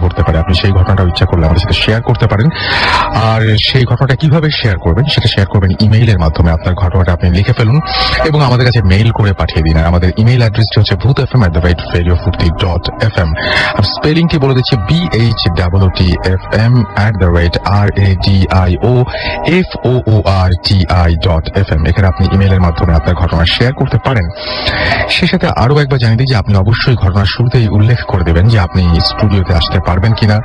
ঘটতে পারে, আপনি সেই ঘটনাটা ইচ্ছা করলে আমাদের সাথে শেয়ার করতে পারেন। আর সেই ঘটনাটা কিভাবে শেয়ার করবেন সেটা শেয়ার করবেন ইমেইলের মাধ্যমে। আপনার ঘটনাটা আপনি লিখে ফেলুন এবং আমাদের কাছে মেইল করে পাঠিয়ে দিন। আমাদের ইমেইল অ্যাড্রেসটি হচ্ছে bhutfm@radiofurti.fm। আমি স্পেলিংটি বলে দিচ্ছি, BHOOTFM@radioforti.fm। এখানে আপনি ইমেইলের মাধ্যমে আপনার ঘটনা শেয়ার করতে পারেন। সে সাথে আরো একবার জানিয়ে দিই যে আপনি অবশ্যই ঘটনার শুরুতেই উল্লেখ করে দেবেন যে আপনি স্টুডিওতে আসতে পারবেন কিনা,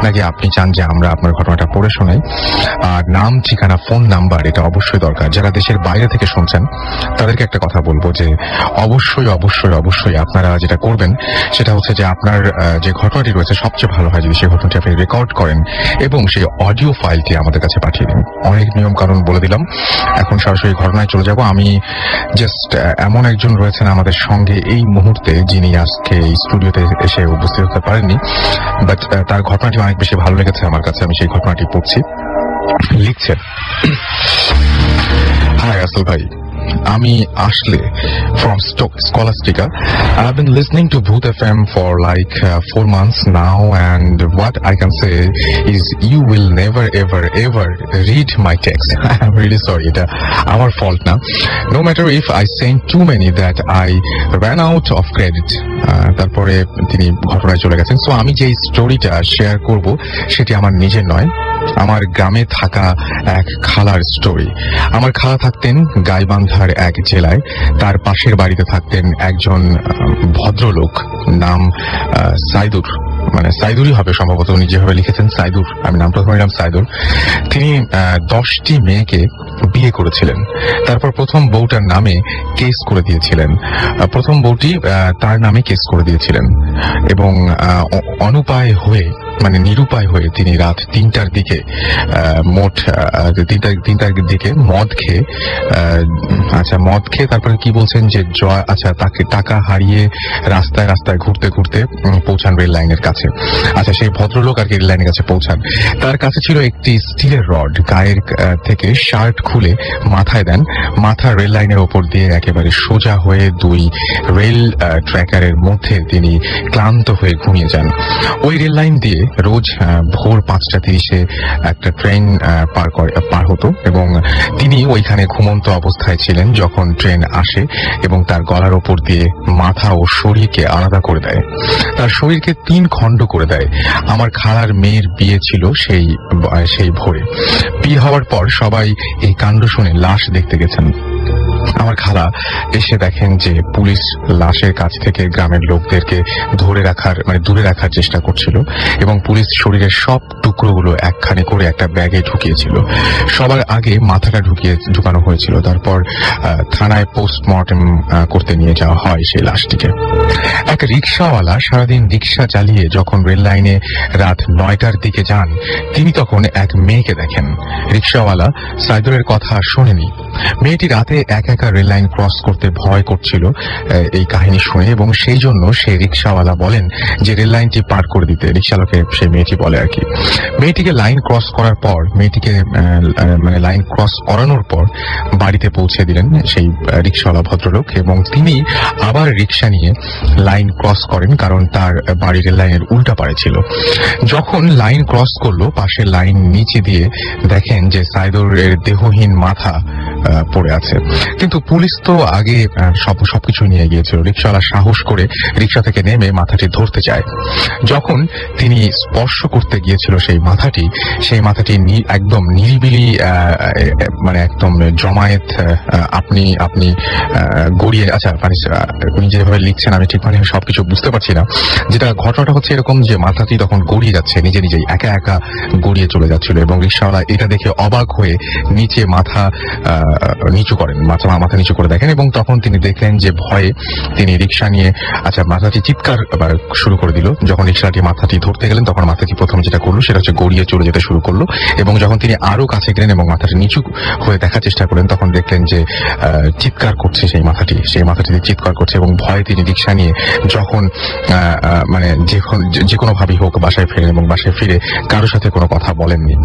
নাকি আপনি চান যে আমরা আপনার ঘটনাটা পড়ে শোনাই। আর নাম, ঠিকানা, ফোন নাম্বার এটা অবশ্যই দরকার। যারা দেশের বাইরে থেকে শুনছেন তাদেরকে একটা কথা বলবো যে অবশ্যই অবশ্যই অবশ্যই আপনারা যেটা করবেন সেটা হচ্ছে যে আপনার যে ঘটনাটি রয়েছে সবচেয়ে ভালো হয় যদি সেই ঘটনাটি আপনি রেকর্ড করেন এবং সেই অডিও ফাইলটি আমাদের কাছে পাঠিয়ে দিন। অনেক নিয়ম কানুন বলে দিলাম, এখন সরাসরি ঘটনায় চলে যাব। আমি জাস্ট এমন একজন রয়েছেন আমাদের সঙ্গে এই মুহূর্তে যিনি আজকে এই স্টুডিওতে এসে উপস্থিত হতে পারেননি, বাট তার ঘটনাটি অনেক বেশি ভালো লেগেছে আমার কাছে। আমি সেই ঘটনাটি পড়ছি। লিখছেন, হাই আসল ভাই, আমি আসলে from Scholastica. I've been listening to Bhoot FM for like 4 months now, and what I can say is you will never ever read my text. I'm really sorry, এটা আমার fault না. No matter if I send too many that I ran out of credit. তারপরে তিনি ঘটনায় চলে গেছেন। So আমি যে স্টোরিটা শেয়ার করব সেটি আমার নিজের নয়, আমার গ্রামে থাকা এক খালার স্টোরি। আমার খালা থাকতেন গাইবান্ধার এক জেলায়। তার পাশের বাড়িতে থাকতেন একজন ভদ্রলোক, নাম সাইদুর, মানে সাইদুরই হবে সম্ভবত, উনি যেভাবে লিখেছেন সাইদুর, আমি নামটা ধরে নিলাম সাইদুর। তিনি 10টি মেয়েকে বিয়ে করেছিলেন। তারপর প্রথম বউটার নামে কেস করে দিয়েছিলেন। প্রথম বউটি তার নামে কেস করে দিয়েছিলেন এবং অনুপায় হয়ে, মানে নিরুপায় হয়ে তিনি রাত 3টার দিকে মোট 3টার দিকে মদ খেয়ে তারপরে কি বলছেন যে তাকে টাকা হারিয়ে রাস্তায় রাস্তায় ঘুরতে ঘুরতে পৌঁছান রেল লাইনের কাছে। সেই ভদ্রলোক আর কি রেল লাইনের কাছে পৌঁছান। তার কাছে ছিল একটি স্টিলের রড, গায়ের থেকে শার্ট খুলে মাথায় দেন। মাথা রেল লাইনের ওপর দিয়ে একেবারে সোজা হয়ে 2 রেল ট্র্যাকারের মধ্যে তিনি ক্লান্ত হয়ে ঘুমিয়ে যান। ওই রেল লাইন দিয়ে রোজ ভোর 5:30 একটা ট্রেন পার হতো এবং তিনি ওইখানে ঘুমন্ত অবস্থায় ছিলেন যখন ট্রেন আসে এবং তার গলার ওপর দিয়ে মাথা ও শরীরকে আলাদা করে দেয়, তার শরীরকে 3 খণ্ড করে দেয়। আমার খালার মেয়ের বিয়ে ছিল সেই ভোরে। বিয়ে হওয়ার পর সবাই এই কাণ্ড শুনে লাশ দেখতে গেছেন। আমার খালা এসে দেখেন যে পুলিশ লাশের কাছ থেকে গ্রামের লোকদেরকে দূরে রাখার চেষ্টা করছিল এবং পুলিশ শরীরের সব টুকরোগুলো একখানে করে একটা ব্যাগে ঢুকিয়েছিল। সবার আগে মাথাটা ঢুকানো হয়েছিল, তারপর থানায় পোস্টমর্টেম করতে নিয়ে যাওয়া হয় সেই লাশটিকে। এক রিক্সাওয়ালা সারাদিন রিক্সা চালিয়ে যখন রেল লাইনে রাত 9টার দিকে যান, তিনি তখন এক মেয়েকে দেখেন। রিক্সাওয়ালা সাইদুরের কথা শোনেনি। মেয়েটি রাতে একা রেল লাইন ক্রস করতে ভয় করছিল এই কাহিনী শুনে এবং সেই জন্য সেই রিক্সাওয়ালা বলেন যে রেল লাইনটি পার করে দিতে। রিক্সাওয়ালাকে সেই মেয়েটি বলে আর কি। মেয়েটিকে লাইন ক্রস করার পর, লাইন ক্রস করানোর পর বাড়িতে পৌঁছে দিলেন সেই রিক্সাওয়ালা ভদ্রলোক এবং তিনি আবার রিক্সা নিয়ে লাইন ক্রস করেন, কারণ তার বাড়ি রেল লাইনের উল্টা পারে ছিল। যখন লাইন ক্রস করলো, পাশের লাইন নিচে দিয়ে দেখেন যে সাইদুরের দেহহীন মাথা পড়ে আছে। কিন্তু পুলিশ তো আগে সবকিছু নিয়ে গিয়েছিল। রিক্সাওয়ালা সাহস করে রিক্সা থেকে নেমে মাথাটি ধরতে চায়। যখন তিনি স্পর্শ করতে গিয়েছিল সেই মাথাটি একদম নিরিবিলি, মানে একদম জমায়েত, আপনি গড়িয়ে, উনি যেভাবে লিখছেন আমি ঠিক সবকিছু বুঝতে পারছি না। যেটা ঘটনাটা হচ্ছে এরকম যে মাথাটি তখন গড়িয়ে যাচ্ছে, নিজেই একা গড়িয়ে চলে যাচ্ছিল এবং রিক্সাওয়ালা এটা দেখে অবাক হয়ে নিচে মাথা নিচু করেন, মাথা নিচু করে দেখেন এবং তখন তিনি দেখলেন যে ভয়ে তিনি রিক্সা নিয়ে মাথাটি চিৎকার শুরু করে দিল। যখন রিক্সাটি মাথাটি ধরতে গেলেন তখন মাথাটি প্রথম যেটা করলো সেটা হচ্ছে গড়িয়ে চলে যেতে শুরু করলো এবং যখন তিনি আরো কাছে গেলেন এবং মাথাটি নিচু হয়ে দেখার চেষ্টা করলেন তখন দেখলেন যে চিৎকার করছে সেই মাথাটি চিৎকার করছে এবং ভয়ে তিনি রিক্সা নিয়ে যখন যে কোনো ভাবেই হোক বাসায় ফেরেন এবং বাসায় ফিরে কারোর সাথে কোনো কথা বলেননি।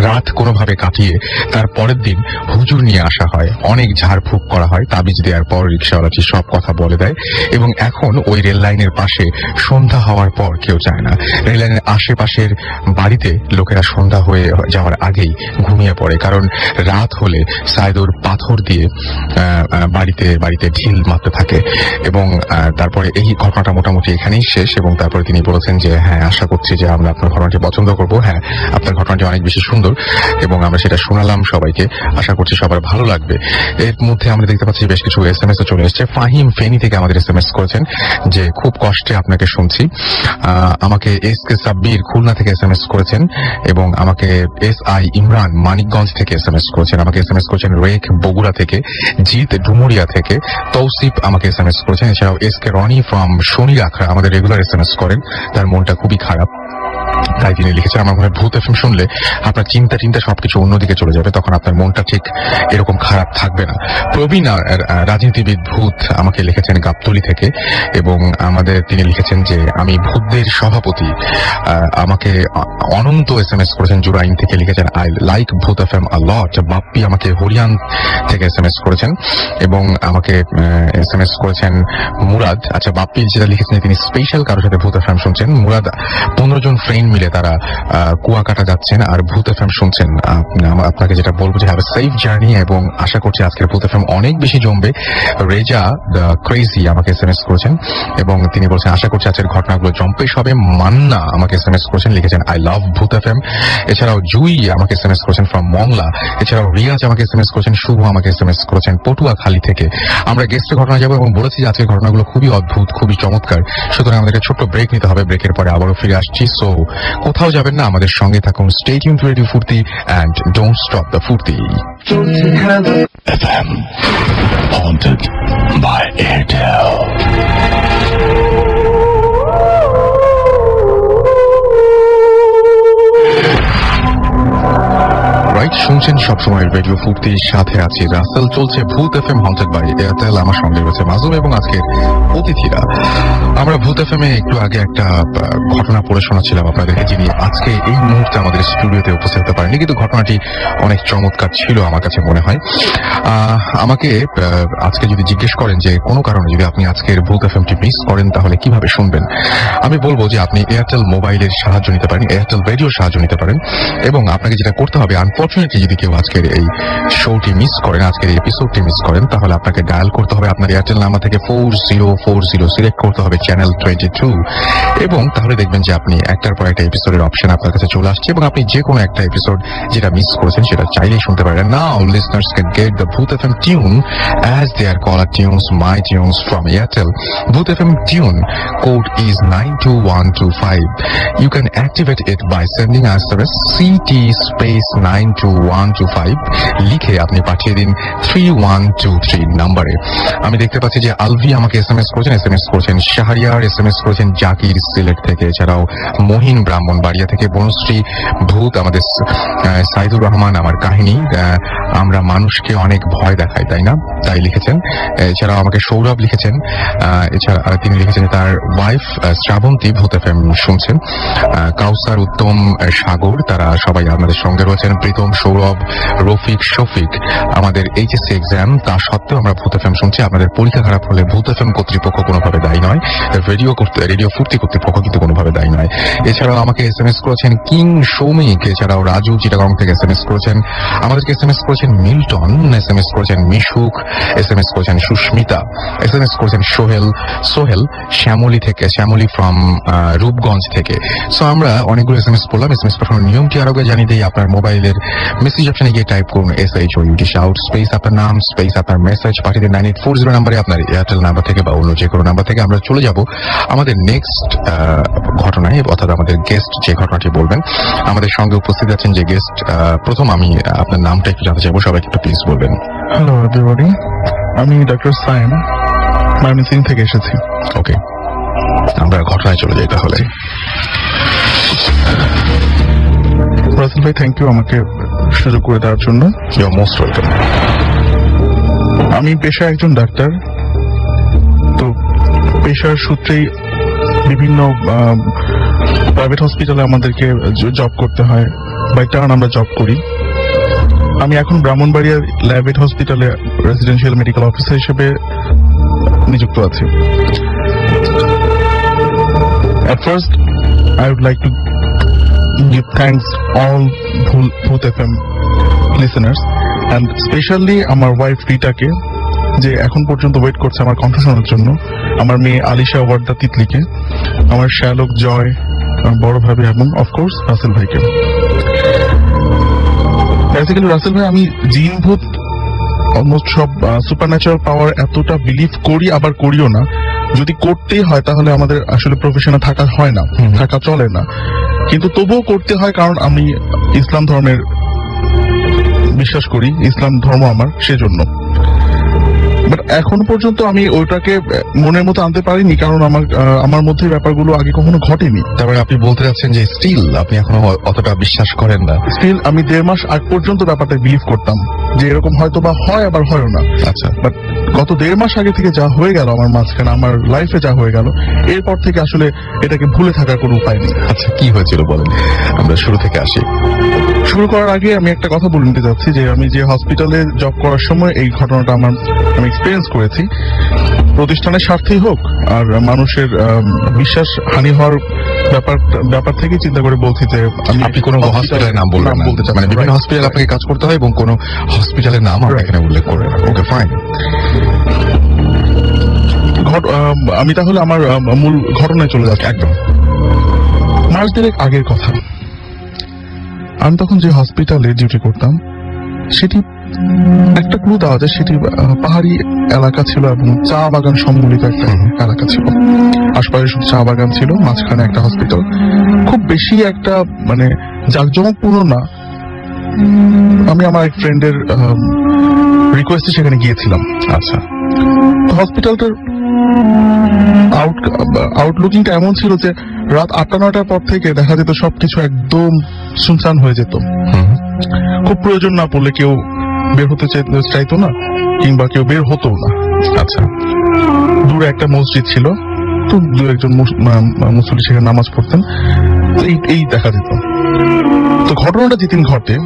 রাত কোনোভাবে কাটিয়ে তার পরের দিন হুজুর নিয়ে আসা হয়, অনেক ঝাড়ফুঁক করা হয়, তাবিজ দেওয়ার পর রিক্সাওয়ালাটি সব কথা বলে দেয়। এবং এখন ওই রেল লাইনের পাশে সন্ধ্যা হওয়ার পর কেউ যায় না। রেল লাইনের আশেপাশের বাড়িতে লোকেরা সন্ধ্যা হয়ে যাওয়ার আগেই ঘুমিয়ে পড়ে, কারণ রাত হলে সাইদুর পাথর দিয়ে বাড়িতে বাড়িতে ঢিল মারতে থাকে। এবং তারপরে এই ঘটনাটা মোটামুটি এখানেই শেষ। এবং তারপরে তিনি বলেছেন যে হ্যাঁ, আশা করছি যে আমরা আপনার ঘটনাটি পছন্দ করবো। হ্যাঁ, আপনার ঘটনাটি অনেক বেশি সুন্দর এবং আমরা সেটা শোনালাম সবাইকে, আশা করছি সবার ভালো লাগবে। এর মধ্যে আমরা দেখতে পাচ্ছি বেশ কিছু SMS ও চলে এসেছে। ফাহিম ফেনী থেকে আমাদের SMS করেছেন যে খুব কষ্টে আপনাকে শুনছি। আমাকে SK সাব্বির খুলনা থেকে SMS করেছেন এবং আমাকে SI ইমরান মানিকগঞ্জ থেকে SMS করেছেন। আমাকে SMS করেছেন রেখ বগুড়া থেকে, জিত ডুমুরিয়া থেকে, তৌসিফ আমাকে SMS করেছেন। এছাড়াও SK রনি ফ্রম শনি রাখা আমাদের রেগুলার SMS করেন, তার মনটা খুবই খারাপ, তাই তিনি লিখেছেন আমার মনে হয় ভূত FM শুনলে আপনার চিন্তা সবকিছু অন্যদিকে চলে যাবে, তখন আপনার মনটা ঠিক এরকম খারাপ থাকবে না। প্রবীণ রাজনীতিবিদ ভূত আমাকে লিখেছেন গাবতলী থেকে এবং তিনি লিখেছেন যে আমি ভূতদের সভাপতি। আমাকে অনন্ত SMS করেছেন জুরাইন থেকে, লিখেছেন আই লাইক ভূত FM আ লট। বাপ্পি আমাকে হরিয়ান থেকে SMS করেছেন এবং আমাকে SMS করেছেন মুরাদ। আচ্ছা, বাপ্পি যেটা লিখেছেন তিনি স্পেশাল কারোর সাথে ভূত FM শুনছেন। মুরাদ 15 জন ফ্রেন্ড মিলে তারা কুয়াকাটা যাচ্ছেন আর ভূত FM শুনছেন। আপনাকে যেটা বলবো যে হ্যাভ এ সেফ জার্নি এবং আশা করছি আজকের ভূত FM অনেক বেশি জমবে। রেজা দ্য ক্রেজি আমাকে SMS করেছেন এবং তিনি বলছেন আশা করছি আজকের ঘটনাগুলো জম্পেশ হবে। মান্না আমাকে SMS করেছেন, লিখেছেন আই লাভ ভূত FM। এছাড়াও জুই আমাকে SMS করেছেন ফ্রম মংলা। এছাড়াও রিয়াজ আমাকে SMS করেছেন, শুভ আমাকে SMS করেছেন পটুয়াখালী থেকে। আমরা গেস্টের ঘটনা যাবো এবং বলেছি যে আজকের ঘটনাগুলো খুবই অদ্ভুত, খুবই চমৎকার, সুতরাং আমাদেরকে ছোট্ট ব্রেক নিতে হবে। ব্রেকের পরে আবারও ফিরে আসছি। সো কোথাও যাবেন না, আমাদের সঙ্গে থাকুন। স্টে টিউনড টু রেডিও ফুর্তি এন্ড ডোন্ট স্টপ দ্য ফুর্তি। FM haunted by Airtel. শুনছেন সবসময় রেডিও ফুর্তির সাথে আছি রাসেল। চলছে ভূত FM হন্টেড বাই এয়ারটেল। আমার সঙ্গে রয়েছে মাজুম এবং আজকের অতিথিরা। আমরা ভূত FM এ একটু আগে একটা ঘটনা পড়ে শোনাচ্ছিলাম আপনাদেরকে, যিনি আজকে এই মুহূর্তে আমাদের স্টুডিওতে উপস্থিত হতে পারেনি, কিন্তু ঘটনাটি অনেক চমৎকার ছিল আমার কাছে মনে হয়। আমাকে আজকে যদি জিজ্ঞেস করেন যে কোনো কারণে যদি আপনি আজকের ভূত FMটি মিস করেন তাহলে কিভাবে শুনবেন, আমি বলবো যে আপনি এয়ারটেল মোবাইলের সাহায্য নিতে পারেন, এয়ারটেল রেডিওর সাহায্য নিতে পারেন। এবং আপনাকে যেটা করতে হবে, আনফরচুনেটলি যদি কেউ আজকের এই শোটি মিস করেন, আজকের এই এপিসোডটি মিস করেন, তাহলে আপনাকে ডায়াল করতে হবে আপনার এয়ারটেল নাম্বার থেকে 4040, সিলেক্ট করতে হবে চ্যানেল 22 এবং তাহলে দেখবেন যে আপনি একটার পর একটা এপিসোডের অপশন আপনার কাছে চলে আসছে এবং আপনি যে কোনো একটা এপিসোড যেটা মিস করেছেন সেটা চাইলেই শুনতে পারেন। নাও listeners can get the Bhoot FM tune as their caller tunes, my tunes from Airtel. Bhoot FM tune code is 92125. You can activate it by sending us CT space 92125 লিখে আপনি পাঠিয়ে দিন 3123 নম্বরে। আমি দেখতে পাচ্ছি যে আলভি আমাকে SMS করেছেন শাহরিয়ার SMS করেছেন জাকির সিলেট থেকে, এছাড়াও মহিন ব্রাহ্মণবাড়িয়া থেকে, বনশ্রী ভূত আমাদের সাইদুর রহমান আমার কাহিনী আমরা মানুষকে অনেক ভয় দেখাই তাই না, তাই লিখেছেন। এছাড়াও আমাকে সৌরভ লিখেছেন, এছাড়া তিনি লিখেছেন তার ওয়াইফ শ্রাবন্তী ভূত FM শুনছেন, কাউসার উত্তম সাগর তারা সবাই আমাদের সঙ্গে রয়েছেন, প্রীতম সৌরভ রফিক শফিক। আমাদের HSC এক্সাম তা সত্ত্বেও আমরা ভূত FM শুনছি। আপনাদের পরীক্ষা খারাপ হলে ভূত FM কর্তৃপক্ষ কোনোভাবে দায়ী নয়, রেডিও ফুর্তি কর্তৃপক্ষ কিন্তু কোনোভাবে দায়ী নয়। এছাড়াও আমাকে SMS করেছেন কিং সৌমিক, এছাড়াও রাজু চিটাগং থেকে SMS করেছেন, আমাদেরকে SMS করেছেন মিল্টন, SMS করেছেন মিশুক, SMS করেছেন সুস্মিতা, SMS করেছেন সোহেল শ্যামলী ফ্রম রূপগঞ্জ থেকে। সো আমরা অনেকগুলো SMS পড়লাম। SMS পাঠানোর নিয়মটি আরো জানিয়ে দিই। আপনার মোবাইলের মেসেজ অপশনে গিয়ে টাইপ করুন SHOUT শাউট স্পেস আপনার নাম স্পেস আপনার মেসেজ পাঠিয়ে দিন 9840 নাম্বারে, আপনার এয়ারটেল নাম্বার থেকে বা অন্য যে কোনো নাম্বার থেকে। আমরা চলে যাব আমাদের নেক্সট ঘটনায়, অর্থাৎ আমাদের গেস্ট যে ঘটনাটি বলবেন। আমাদের সঙ্গে উপস্থিত আছেন যে গেস্ট, প্রথম আমি আপনার নামটা একটু জানতে চাইবো, সবাইকে একটু প্লিজ বলবেন। হ্যালো এভরিবডি, আমি ডক্টর সাইম ময়মনসিং থেকে এসেছি। ওকে, আমরা ঘটনায় চলে যাই তাহলে। রাসেল ভাই, থ্যাংক ইউ আমাকে সুযোগ করে দেওয়ার জন্য। You are most welcome. আমি পেশায় একজন ডাক্তার, তো পেশার সূত্রেই বিভিন্ন প্রাইভেট হসপিটালে আমাদেরকে জব করতে হয়, বাই টার্ন আমরা জব করি। আমি এখন ব্রাহ্মণবাড়িয়ার ল্যাবেট হসপিটালে রেসিডেন্সিয়াল মেডিকেল অফিসার হিসেবে নিযুক্ত আছি। At first, I would like to give thanks all Bhoot FM listeners and especially আমার ওয়াইফ রিটাকে, যে এখন পর্যন্ত ওয়েট করছে আমার কণ্ঠ শোনার জন্য, আমার মেয়ে আলিশা ওয়ার্দা তিতলিকে, আমার শ্যালক জয়, বড় ভাবি এবং অফকোর্স রাসেল ভাইকে। বেসিক্যালি রাসেল ভাই, আমি জিন ভূত অলমোস্ট সব সুপারন্যাচারাল পাওয়ার এতটা বিলিভ করি, আবার করিও না। যদি করতেই হয় তাহলে আমাদের আসলে প্রফেশনে থাকা হয় না, থাকা চলে না, কিন্তু তবুও করতে হয়, কারণ আমি ইসলাম ধর্মের বিশ্বাস করি, ইসলাম ধর্ম আমার, সেজন্য। বাট এখনো পর্যন্ত আমি ওইটাকে মনের মতো আনতে পারিনি, কারণ আমার মধ্যে ব্যাপারগুলো আগে কখনো ঘটেনি। তারপরে আপনি বলতে চাচ্ছেন যে স্টিল আপনি এখনো অতটা বিশ্বাস করেন না? স্টিল আমি 1.5 মাস আগ পর্যন্ত ব্যাপারটা বিলিভ করতাম যে এরকম হয়তো বা হয়, আবার হয়ও না। আচ্ছা, বাট গত 1.5 মাস আগে থেকে যা হয়ে গেল আমার মাঝখানে, আমার লাইফে যা হয়ে গেল, এরপর থেকে আসলে এটাকে ভুলে থাকার কোনো উপায় নেই। আচ্ছা, কি হয়েছিল বলেন, আমরা শুরু থেকে আসি। শুরু করার আগে আমি একটা কথা বলে নিতে চাচ্ছি যে আমি যে হসপিটালে জব করার সময় এই ঘটনাটা আমি এক্সপিরিয়েন্স করেছি। প্রতিষ্ঠানের স্বার্থেই হোক আর মানুষের বিশ্বাস হানি হওয়ার ব্যাপার থেকে চিন্তা করে বলছি যে আপনি কোনো হসপিটালের নাম বলবেন না, মানে বিভিন্ন হসপিটাল আপনাকে কাজ করতে হয় এবং কোনো হসপিটালের নাম আমরা এখানে উল্লেখ করবেন না। ওকে, ফাইন। আমি তাহলে আমার মূল ঘটনায় চলে যাচ্ছি। একদম মাস 2 আগের কথা। আমি তখন যে হসপিটালে ডিউটি করতাম সেটি একটা ক্লু দেওয়া যায়, সেটি পাহাড়ি এলাকা ছিল এবং চা বাগান সম্মিলিত একটা এলাকা ছিল। আশপাশে শুধু চা বাগান ছিল, মাঝখানে একটা হসপিটাল। খুব বেশি একটা মানে জাঁকজমকপূর্ণ না। আমি আমার এক ফ্রেন্ডের রিকোয়েস্টে সেখানে গিয়েছিলাম। আচ্ছা, হসপিটালটার আউটলুকিংটা এমন ছিল যে রাত 8-9টার পর থেকে দেখা যেত সবকিছু একদম শুনশান হয়ে যেত। খুব প্রয়োজন না পড়লে কেউ বের হতে চাইতো না, কিংবা কেউ বের হতো না। আচ্ছা, দূরে একটা মসজিদ ছিল, তো 2-1 মুসল্লি সেখানে নামাজ পড়তেন, এই দেখা যেত। তো ঘটনাটা যেদিন ঘটে,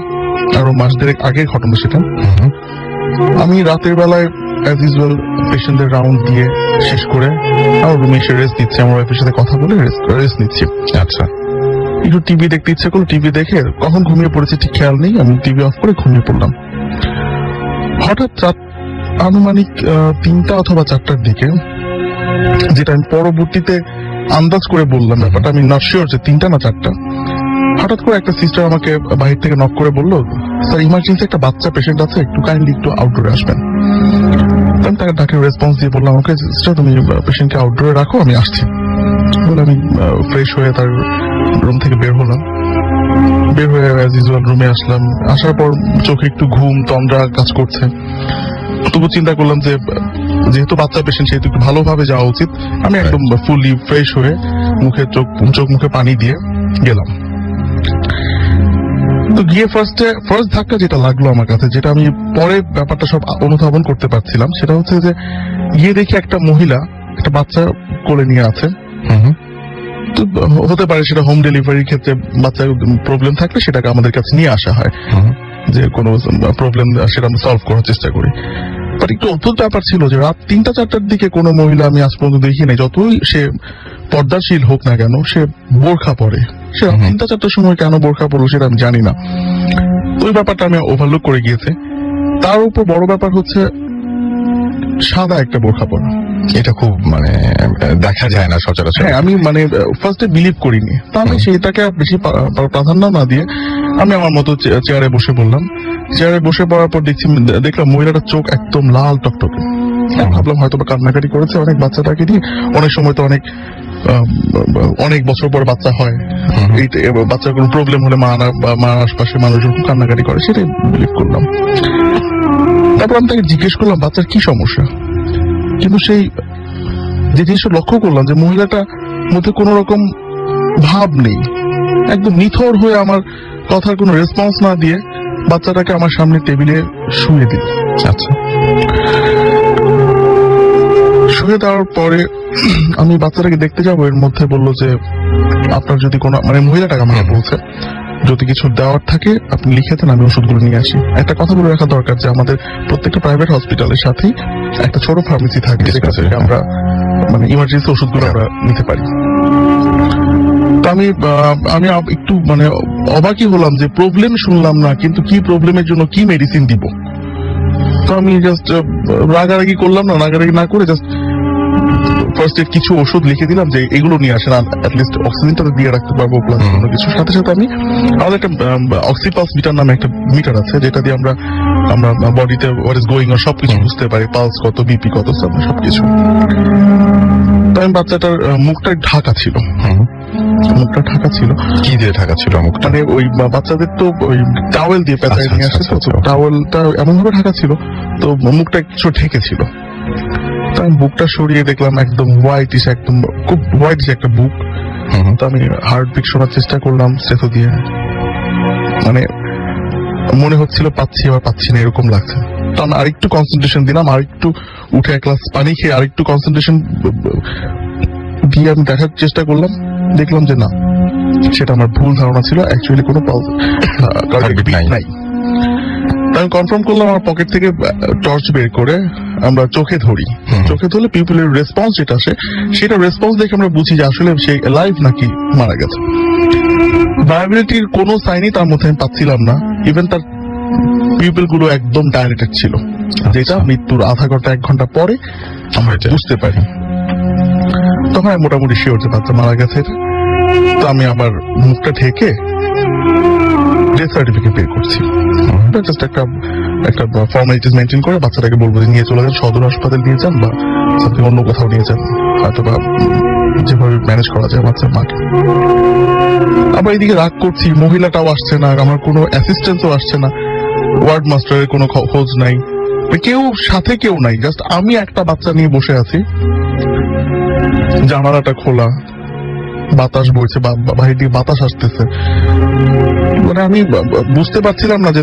আরো মাস 2 আগের ঘটনা সেটা। আমি রাতের বেলায় অ্যাজ ইউজুয়াল পেশেন্টদের রাউন্ড দিয়ে শেষ করে আমার রুমে এসে রেস্ট নিচ্ছি, আমার ওয়াইফের সাথে কথা বলে রেস্ট নিচ্ছি। আচ্ছা, একটু টিভি দেখতে ইচ্ছে করলো, টিভি দেখে কখন ঘুমিয়ে পড়েছি ঠিক খেয়াল নেই, আমি টিভি অফ করে ঘুমিয়ে পড়লাম। হঠাৎ আনুমানিক 3টা অথবা 4টার দিকে, যেটা আমি পরবর্তীতে আন্দাজ করে বললাম, ব্যাপারটা আমি নট শিওর যে 3টা না 4টা, হঠাৎ করে একটা সিস্টার আমাকে বাহির থেকে নক করে বললো, স্যার ইমার্জেন্সি একটা বাচ্চা পেশেন্ট আছে, একটু কাইন্ডলি একটু আউটডোরে আসবেন। আমি তাকে রেসপন্স দিয়ে বললাম, ওকে সিস্টার তুমি পেশেন্টকে আউটডোরে রাখো, আমি আসছি বলে আমি ফ্রেশ হয়ে তার রুম থেকে বের হলাম। বের হয়ে অ্যাজ ইউজুয়াল রুমে আসলাম। আসার পর চোখে একটু ঘুম তন্দ্রা কাজ করছে, তবু চিন্তা করলাম যে যেহেতু বাচ্চা পেশেন্ট সেহেতু একটু ভালোভাবে যাওয়া উচিত। আমি একদম ফুলি ফ্রেশ হয়ে চোখ মুখে পানি দিয়ে গেলাম। তো গিয়ে ফার্স্ট ধাক্কা যেটা লাগলো আমার কাছে, যেটা আমি পরে ব্যাপারটা সব অনুধাবন করতে পারছিলাম, সেটা হচ্ছে যে গিয়ে দেখি একটা মহিলা একটা বাচ্চা কোলে নিয়ে আছে। তো হতে পারে সেটা হোম ডেলিভারির ক্ষেত্রে বাচ্চার প্রবলেম থাকলে সেটাকে আমাদের কাছে নিয়ে আসা হয়, যে কোনো প্রবলেম সেটা আমরা সলভ করার চেষ্টা করি। বাট একটু অদ্ভুত ব্যাপার ছিল যে রাত 3টা-4টার দিকে কোনো মহিলা আমি আজ পর্যন্ত দেখি নাই, যতই সে পর্দাশীল হোক না কেন, সে বোরখা পরে। সে 3টা-4টার সময় কেন বোরখা পড়লো সেটা আমি জানি না। ওই ব্যাপারটা আমি ওভারলুক করে গিয়েছে। তার উপর বড় ব্যাপার হচ্ছে সাদা একটা বোরখা পরা। এটা খুব মানে দেখা যায় না সচরাচর। হ্যাঁ, আমি মানে ফার্স্টে বিলিভ করিনি, তা আমি সেটাকে বেশি প্রাধান্য না দিয়ে আমি আমার মতো চেয়ারে বসে বললাম। চেয়ারে বসে পড়ার পর দেখলাম মহিলাটার চোখ একদম লাল টকটকে। ভাবলাম হয়তো কান্নাকাটি করেছে অনেক বাচ্চাটাকে নিয়ে। অনেক সময় তো অনেক বছর পর বাচ্চা হয়, বাচ্চার কোনো প্রবলেম হলে মার আশপাশে মানুষজন কান্নাকাটি করে, সেটাই বিলিভ করলাম। তারপর আমি তাকে জিজ্ঞেস করলাম বাচ্চার কি সমস্যা, কিন্তু সেই যে জিনিসটা লক্ষ্য করলাম যে মহিলাটার মধ্যে কোন রকম ভাব নেই, একদম নিথর হয়ে আমার কথার কোনো রেসপন্স না দিয়ে বাচ্চাটাকে আমার সামনে টেবিলে শুয়ে দিল। আচ্ছা, শুয়ে দেওয়ার পরে আমি বাচ্চাটাকে দেখতে যাবো, এর মধ্যে বললো যে আপনার যদি কোনো, মানে মহিলাটাকে আমাকে বলছে যদি কিছু দেওয়ার থাকে আপনি লিখে দেন, আমি ওষুধগুলো নিয়ে আসি। একটা কথা বলে রাখা দরকার যে আমাদের প্রত্যেকটা প্রাইভেট হসপিটালের সাথেই একটা ছোট ফার্মেসি থাকে, যেখান থেকে আমরা মানে ইমার্জেন্সি ওষুধগুলো আমরা নিতে পারি। তো আমি একটু মানে অবাকই হলাম যে প্রবলেম শুনলাম না, কিন্তু কি প্রবলেমের জন্য কি মেডিসিন দিব। তো আমি জাস্ট রাগারাগি করলাম না, রাগারাগি না করে জাস্ট ফার্স্ট এড কিছু ওষুধ লিখে দিলাম যে এগুলো নিয়ে আসেন, অ্যাটলিস্ট অক্সিজেনটা দিয়ে রাখতে পারবো প্লাস কোনো কিছু। সাথে সাথে আমি আমাদের একটা অক্সিপালস মিটার নামে একটা মিটার আছে, যেটা দিয়ে আমরা বডিতে হোয়াট ইজ গোয়িং অন সবকিছু বুঝতে পারি, পালস কত, বিপি কত, সবকিছু। তো আমি বাচ্চাটার মুখটা ঢাকা ছিল, মুখটা ঢাকা ছিল। কি দিয়ে ঢাকা ছিল মুখটা? মানে ওই বাচ্চাদের তো ওই টাওয়েল দিয়ে পেঁচায় নিয়ে আসে, তো টাওয়েলটা এমন ভাবে ঢাকা ছিল, তো মুখটা কিছু ঢেকে ছিল। তো আমি বুকটা সরিয়ে দেখলাম একদম হোয়াইটিশ, একদম খুব হোয়াইটিশ একটা বুক। তো আমি হার্টবিট শোনার চেষ্টা করলাম স্টেথো দিয়ে, মানে মনে হচ্ছিল পাচ্ছি আবার পাচ্ছি না, এরকম লাগছে। তো আমি আরেকটু কনসেন্ট্রেশন দিলাম, আরেকটু উঠে এক গ্লাস পানি খেয়ে আরেকটু কনসেন্ট্রেশন দিয়ে আমি দেখার চেষ্টা করলাম, দেখলাম যে না, সেটা আমার ভুল ধারণা ছিল, অ্যাকচুয়ালি কোনো হার্টবিট নাই। আমি কনফার্ম করলাম, আমার পকেট থেকে টর্চ বের করে আমরা চোখে ধরি, চোখে ধরলে পিপলের রেসপন্স যেটা আসে, সেটা রেসপন্স দেখে আমরা বুঝি যে আসলে সে লাইভ নাকি মারা গেছে। ভায়াবিলিটির কোনো সাইনই তার মধ্যে আমি পাচ্ছিলাম না, ইভেন তার পিপল গুলো একদম ডাইরেক্টেড ছিল, যেটা মৃত্যুর আধা ঘন্টা 1 ঘন্টা পরে আমরা বুঝতে পারি। তখন আমি মোটামুটি শিওর যে বাচ্চা মারা গেছে। তো আমি আবার মুখটা ঢেকে ডেথ সার্টিফিকেট বের করছি, জাস্ট একটা ফর্মালিটিস মেনটেন করে বাচ্চাটাকে বলবো যে নিয়ে চলে যান, সদর হাসপাতাল নিয়ে যান বা অন্য কোথাও নিয়ে যান, হয়তো বা যেভাবে ম্যানেজ করা যায় বাচ্চার মাকে। আবার এইদিকে রাগ করছি, মহিলাটাও আসছে না, আমার কোনো অ্যাসিস্ট্যান্সও আসছে না, ওয়ার্ড মাস্টারের কোনো খোঁজ নাই, কেউ সাথে কেউ নাই, জাস্ট আমি একটা বাচ্চা নিয়ে বসে আছি, জানালাটা খোলা, বাতাস বইছে, বাহির দিকে বাতাস আসতেছে। মানে আমি বুঝতে পারছিলাম না যে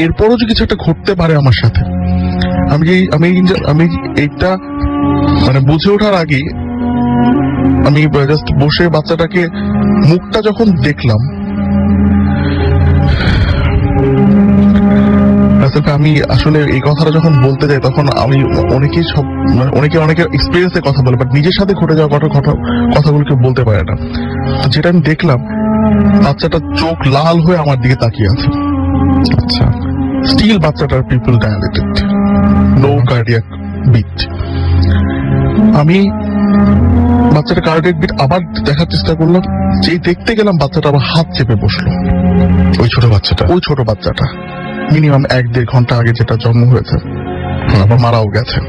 এরপরও যে কিছু একটা ঘটতে পারে আমার সাথে। আমি এইটা মানে বুঝে ওঠার আগে আমি জাস্ট বসে বাচ্চাটাকে মুখটা যখন দেখলাম, আমি আসলে এই কথাটা যখন বলতে যাই তখন আমি অনেকের এক্সপিরিয়েন্সের কথা বলে, বাট নিজের সাথে ঘটে যাওয়া কথাগুলোকে বলতে পারে না। তো যেটা আমি দেখলাম, বাচ্চাটা চোখ লাল হয়ে আমার দিকে তাকিয়ে আছে। আচ্ছা, স্টিল বাচ্চাটার pupil dilated, no cardiac beat. আমি বাচ্চাটা কার্ডিয়াক বিট আবার দেখার চেষ্টা করলাম, যেই দেখতে গেলাম বাচ্চাটা আবার হাত চেপে বসলো। ওই ছোট বাচ্চাটা মিনিমাম 1-1.5 ঘন্টা আগে যেটা জন্ম হয়েছে, আবার মারাও গেছে।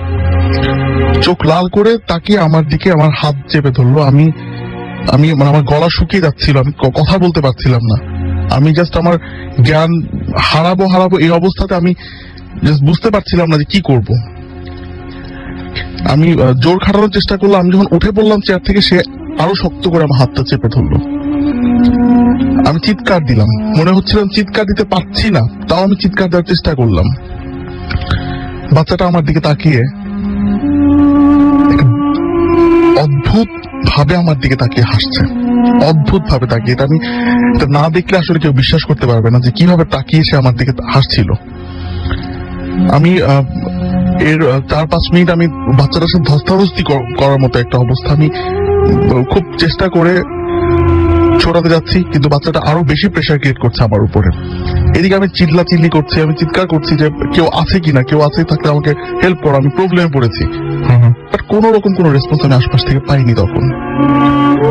চোখ লাল করে তাকিয়ে আমার দিকে আমার হাত চেপে ধরলো। আমি মানে আমার গলা শুকিয়ে যাচ্ছিল, আমি কথা বলতে পারছিলাম না। আমি জাস্ট আমার জ্ঞান হারাবো এই অবস্থাতে আমি জাস্ট বুঝতে পারছিলাম না যে কি করব। আমি জোর খাটানোর চেষ্টা করলাম। আমি যখন উঠে পড়লাম চেয়ার থেকে, সে আরো শক্ত করে আমার হাতটা চেপে ধরলো। আমি চিৎকার দিলাম, মনে হচ্ছিলাম চিৎকার দিতে পারছি না, তাও আমি চিৎকার দেওয়ার চেষ্টা করলাম। বাচ্চাটা আমার দিকে তাকিয়ে অদ্ভুত ভাবে আমার দিকে তাকিয়ে হাসছে, অদ্ভুত ভাবে তাকিয়ে। এটা না দেখলে আসলে কেউ বিশ্বাস করতে পারবে না যে কিভাবে তাকিয়ে সে আমার দিকে হাসছিল। আমি এর 4-5 মিনিট আমি বাচ্চাটার সাথে ধস্তাধস্তি করার মতো একটা অবস্থা। আমি খুব চেষ্টা করে ছোটাতে যাচ্ছি, কিন্তু বাচ্চাটা আরো বেশি প্রেশার ক্রিয়েট করছে আমার উপরে। এদিকে আমি চিল্লি করছি, আমি চিৎকার করছি যে কেউ আছে কিনা, কেউ আছে থাকলে আমাকে হেল্প করো, আমি প্রবলেমে পড়েছি। বাট কোন রকম কোন রেসপন্স আমি আশপাশ থেকে পাইনি তখন।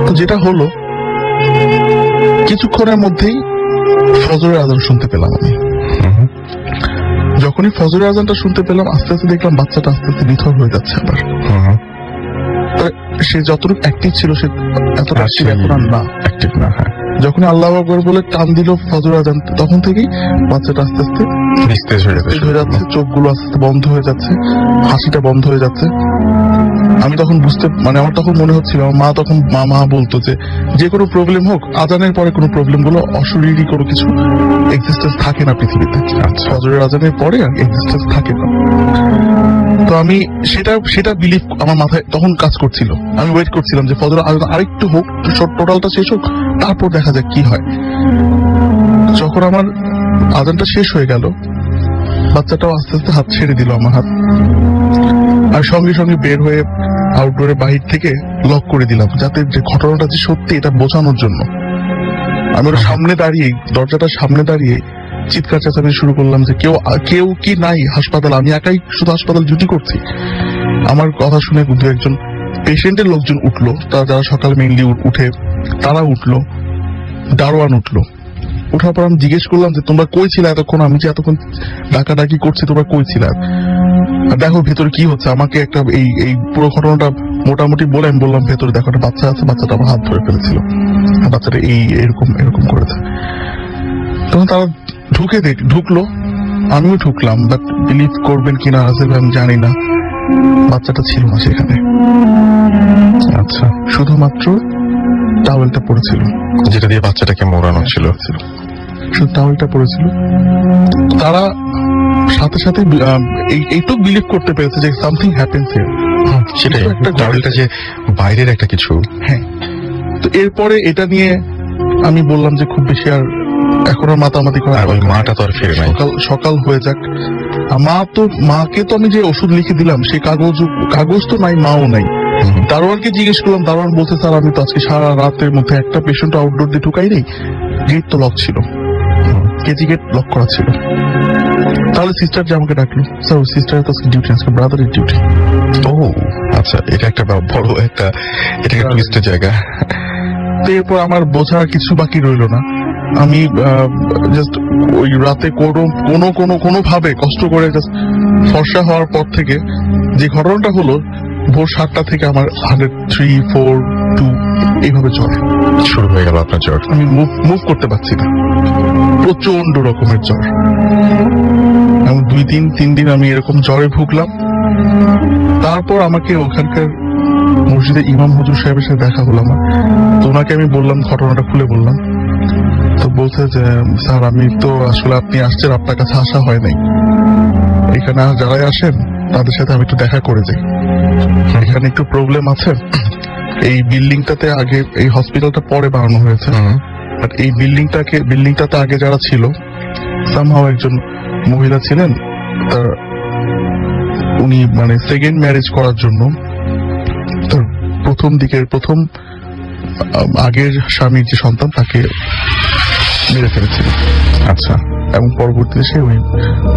তো যেটা হলো, কিছুক্ষণের মধ্যেই ফজরের আজান শুনতে পেলাম। আমি যখনই ফজরের আজানটা শুনতে পেলাম, আস্তে আস্তে দেখলাম বাচ্চাটা আস্তে আস্তে নিথর হয়ে যাচ্ছে আবার। সে যতটুকু অ্যাক্টিভ ছিল সে এতটা অ্যাক্টিভ না। হ্যাঁ, যখন আল্লাহু আকবার বলে টান দিল ফজর আজান, তখন থেকেই বাচ্চাটা আস্তে আস্তে নিস্তেজ হয়ে যাচ্ছে, চোখগুলো আস্তে আস্তে বন্ধ হয়ে যাচ্ছে, হাসিটা বন্ধ হয়ে যাচ্ছে। আমি তখন আমার তখন মনে হচ্ছিল, আমার মা তখন মা বলতো যে কোনো প্রবলেম হোক, আজানের পরে কোনো প্রবলেম গুলো অশরীরী কোনো কিছু এক্সিস্টেন্স থাকে না পৃথিবীতে। ফজরের আজানের পরে এক্সিস্টেন্স থাকে না। তো আমি সেটা বিলিভ আমার মাথায় তখন কাজ করছিল। আমি ওয়েট করছিলাম যে ফজর আজান আরেকটু হোক, টোটালটা শেষ হোক, তারপর দেখা যাক কি হয়। যখন আমার আজানটা শেষ হয়ে গেল, বাচ্চাটাও আস্তে আস্তে হাত ছেড়ে দিল আমার হাত, আর সঙ্গে সঙ্গে বের হয়ে আউটডোরে বাহির থেকে লক করে দিলাম, যাতে যে ঘটনাটা যে সত্যি এটা বোঝানোর জন্য। আমি ওর সামনে দাঁড়িয়ে, দরজাটার সামনে দাঁড়িয়ে চিৎকার চেঁচামেচি শুরু করলাম যে কেউ কি নাই হাসপাতাল, আমি একাই শুধু হাসপাতাল ডিউটি করছি। আমার কথা শুনে দু একজন পেশেন্টের লোকজন উঠলো, তারা যারা সকালে মেইনলি উঠে তারা উঠলো, দারোয়ান উঠলো। ওঠার পর আমি জিজ্ঞেস করলাম যে তোমরা কই ছিলে এতক্ষণ, আমি যে এতক্ষণ ডাকাডাকি করছি তোমরা কই ছিলে, আর দেখো ভেতরে কি হচ্ছে। আমাকে একটা এই পুরো ঘটনাটা মোটামুটি বলে আমি বললাম ভেতরে দেখো একটা বাচ্চা আছে, বাচ্চাটা আমার হাত ধরে ফেলেছিল, বাচ্চাটা এরকম করেছে। তখন তারা ঢুকলো, আমিও ঢুকলাম, বাট বিলিভ করবেন কিনা আসলে আমি জানি না, বাচ্চাটা ছিল না সেখানে। আচ্ছা, শুধুমাত্র টাওয়েলটা পড়েছিল, যেটা দিয়ে বাচ্চাটাকে মোড়ানো ছিল, শুধু টাওয়েলটা পড়েছিল। তারা সাথে সাথে এইটুক বিলিভ করতে পেরেছে যে সামথিং হ্যাপেন্স হিয়ার, সেটাই টাওয়েলটা যে বাইরের একটা কিছু। হ্যাঁ, তো এরপরে এটা নিয়ে আমি বললাম যে খুব বেশি আর এখন আর মাতামাতি করা, ওই মাটা তো আর ফিরে নাই, সকাল হয়ে যাক। মাকে তো আমি যে ওষুধ লিখে দিলাম সেই কাগজ তো নাই, মাও নাই। দারোয়ানকে জিজ্ঞেস করলাম, দারোয়ান বলছে স্যার আমি তো আজকে সারা রাতের মধ্যে একটা পেশেন্ট আউটডোর দিয়ে ঢুকাই নেই, গেট তো লক ছিল, কেজি গেট লক করা ছিল। তাহলে সিস্টার যে আমাকে ডাকলো, স্যার ওই সিস্টারের তো ডিউটি, আজকে ব্রাদারের ডিউটি। ও আচ্ছা, এটা একটা বড় একটা টুইস্টের জায়গা। তো এরপর আমার বোঝার কিছু বাকি রইল না, আমি জাস্ট ওই রাতে কোনো ভাবে কষ্ট করে জাস্ট ফর্সা হওয়ার পর থেকে যে ঘটনাটা হলো, ভোর 7টা থেকে আমার 103, 4, 2 এইভাবে জ্বর শুরু হয়ে গেল। আপনার জ্বর, আমি মুভ করতে পারছি না, প্রচন্ড রকমের জ্বর। এমন 2-3 দিন আমি এরকম জ্বরে ভুগলাম। তারপর আমাকে ওখানকার মসজিদে ইমাম হুজুর সাহেবের সাথে দেখা হলো আমার, তো ওনাকে আমি বললাম, ঘটনাটা খুলে বললাম। তো বলছে যে স্যার আমি তো আসলে আপনি আসছেন, আপনার কাছে আসা হয় নাই, এখানে যারাই আসেন তাদের সাথে আমি একটু দেখা করে যাই, এখানে একটু প্রবলেম আছে। এই বিল্ডিংটাতে আগে, এই হসপিটালটা পরে বানানো হয়েছে, বাট এই বিল্ডিংটাতে আগে যারা ছিল, সামহাও একজন মহিলা ছিলেন, তার উনি মানে সেকেন্ড ম্যারেজ করার জন্য তার প্রথম আগের স্বামীর যে সন্তান তাকে মেরে ফেলেছিল। আচ্ছা, এবং পরবর্তীতে সে ওই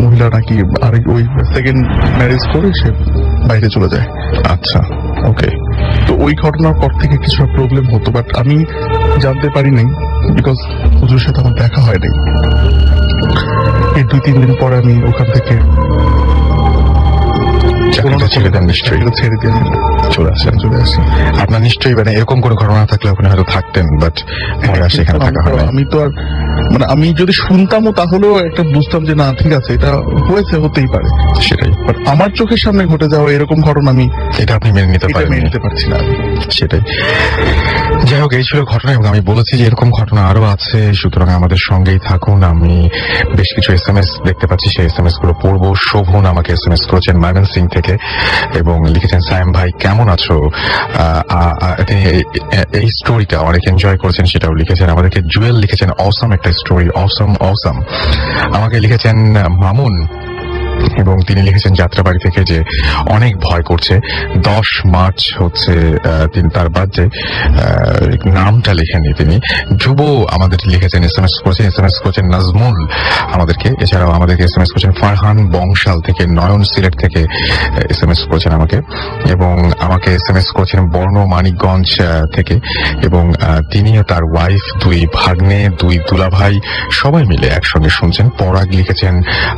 মহিলা নাকি আরেক ওই সেকেন্ড ম্যারেজ করে সে বাইরে চলে যায়। আচ্ছা, ওকে। তো ওই ঘটনার পর থেকে কিছু প্রবলেম হতো, বাট আমি জানতে পারি নাই, বিকজ হুজুর সাথে আমার দেখা হয় নাই। এই 2-3 দিন পরে আমি ওখান থেকে ছেড়ে দেন, নিশ্চয়ই ছেড়ে দিয়ে চলে আসেন। আপনার নিশ্চয়ই মানে এরকম কোনো ঘটনা থাকলে ওখানে হয়তো থাকতেন, বাট পরে আর সেখানে থাকা হয় না। আমি তো আর মানে আমি যদি শুনতামও তাহলেও একটা বুঝতাম যে না ঠিক আছে, এটা হতেই পারে, সেটাই। বাট আমার চোখের সামনে ঘটে যাওয়া এরকম ঘটনা আমি এটা আপনি মেনে নিতে পারছি না, সেটাই। যাই হোক, এই ছিল ঘটনা, এবং আমি বলেছি যে এরকম ঘটনা আরো আছে, সুতরাং আমাদের সঙ্গেই থাকুন। আমি বেশ কিছু SMS দেখতে পাচ্ছি, সেই SMS গুলো পড়বো। শোভন আমাকে SMS করেছেন ময়মনসিংহ থেকে এবং লিখেছেন, সায়েম ভাই কেমন আছো? তিনি এই স্টোরিটা অনেক এনজয় করেছেন, সেটাও লিখেছেন আমাদেরকে। জুয়েল লিখেছেন, অসম একটা স্টোরি, অসম। আমাকে লিখেছেন মামুন, এবং তিনি লিখেছেন যাত্রাবাড়ি থেকে যে অনেক ভয় করছে। 10 মার্চ হচ্ছে তার বার্থডে, নামটা লেখেননি তিনি। ধ্রুব আমাদের লিখেছেন, SMS করেছেন নাজমুল আমাদেরকে। এছাড়াও আমাদেরকে SMS করেছেন ফারহান বংশাল থেকে, নয়ন সিলেট থেকে SMS করেছেন আমাকে, এবং আমাকে SMS করেছেন বর্ণ মানিকগঞ্জ থেকে, এবং তিনিও তার ওয়াইফ, 2 ভাগ্নে, 2 দুলাভাই সবাই মিলে একসঙ্গে শুনছেন। পরাগ লিখেছেন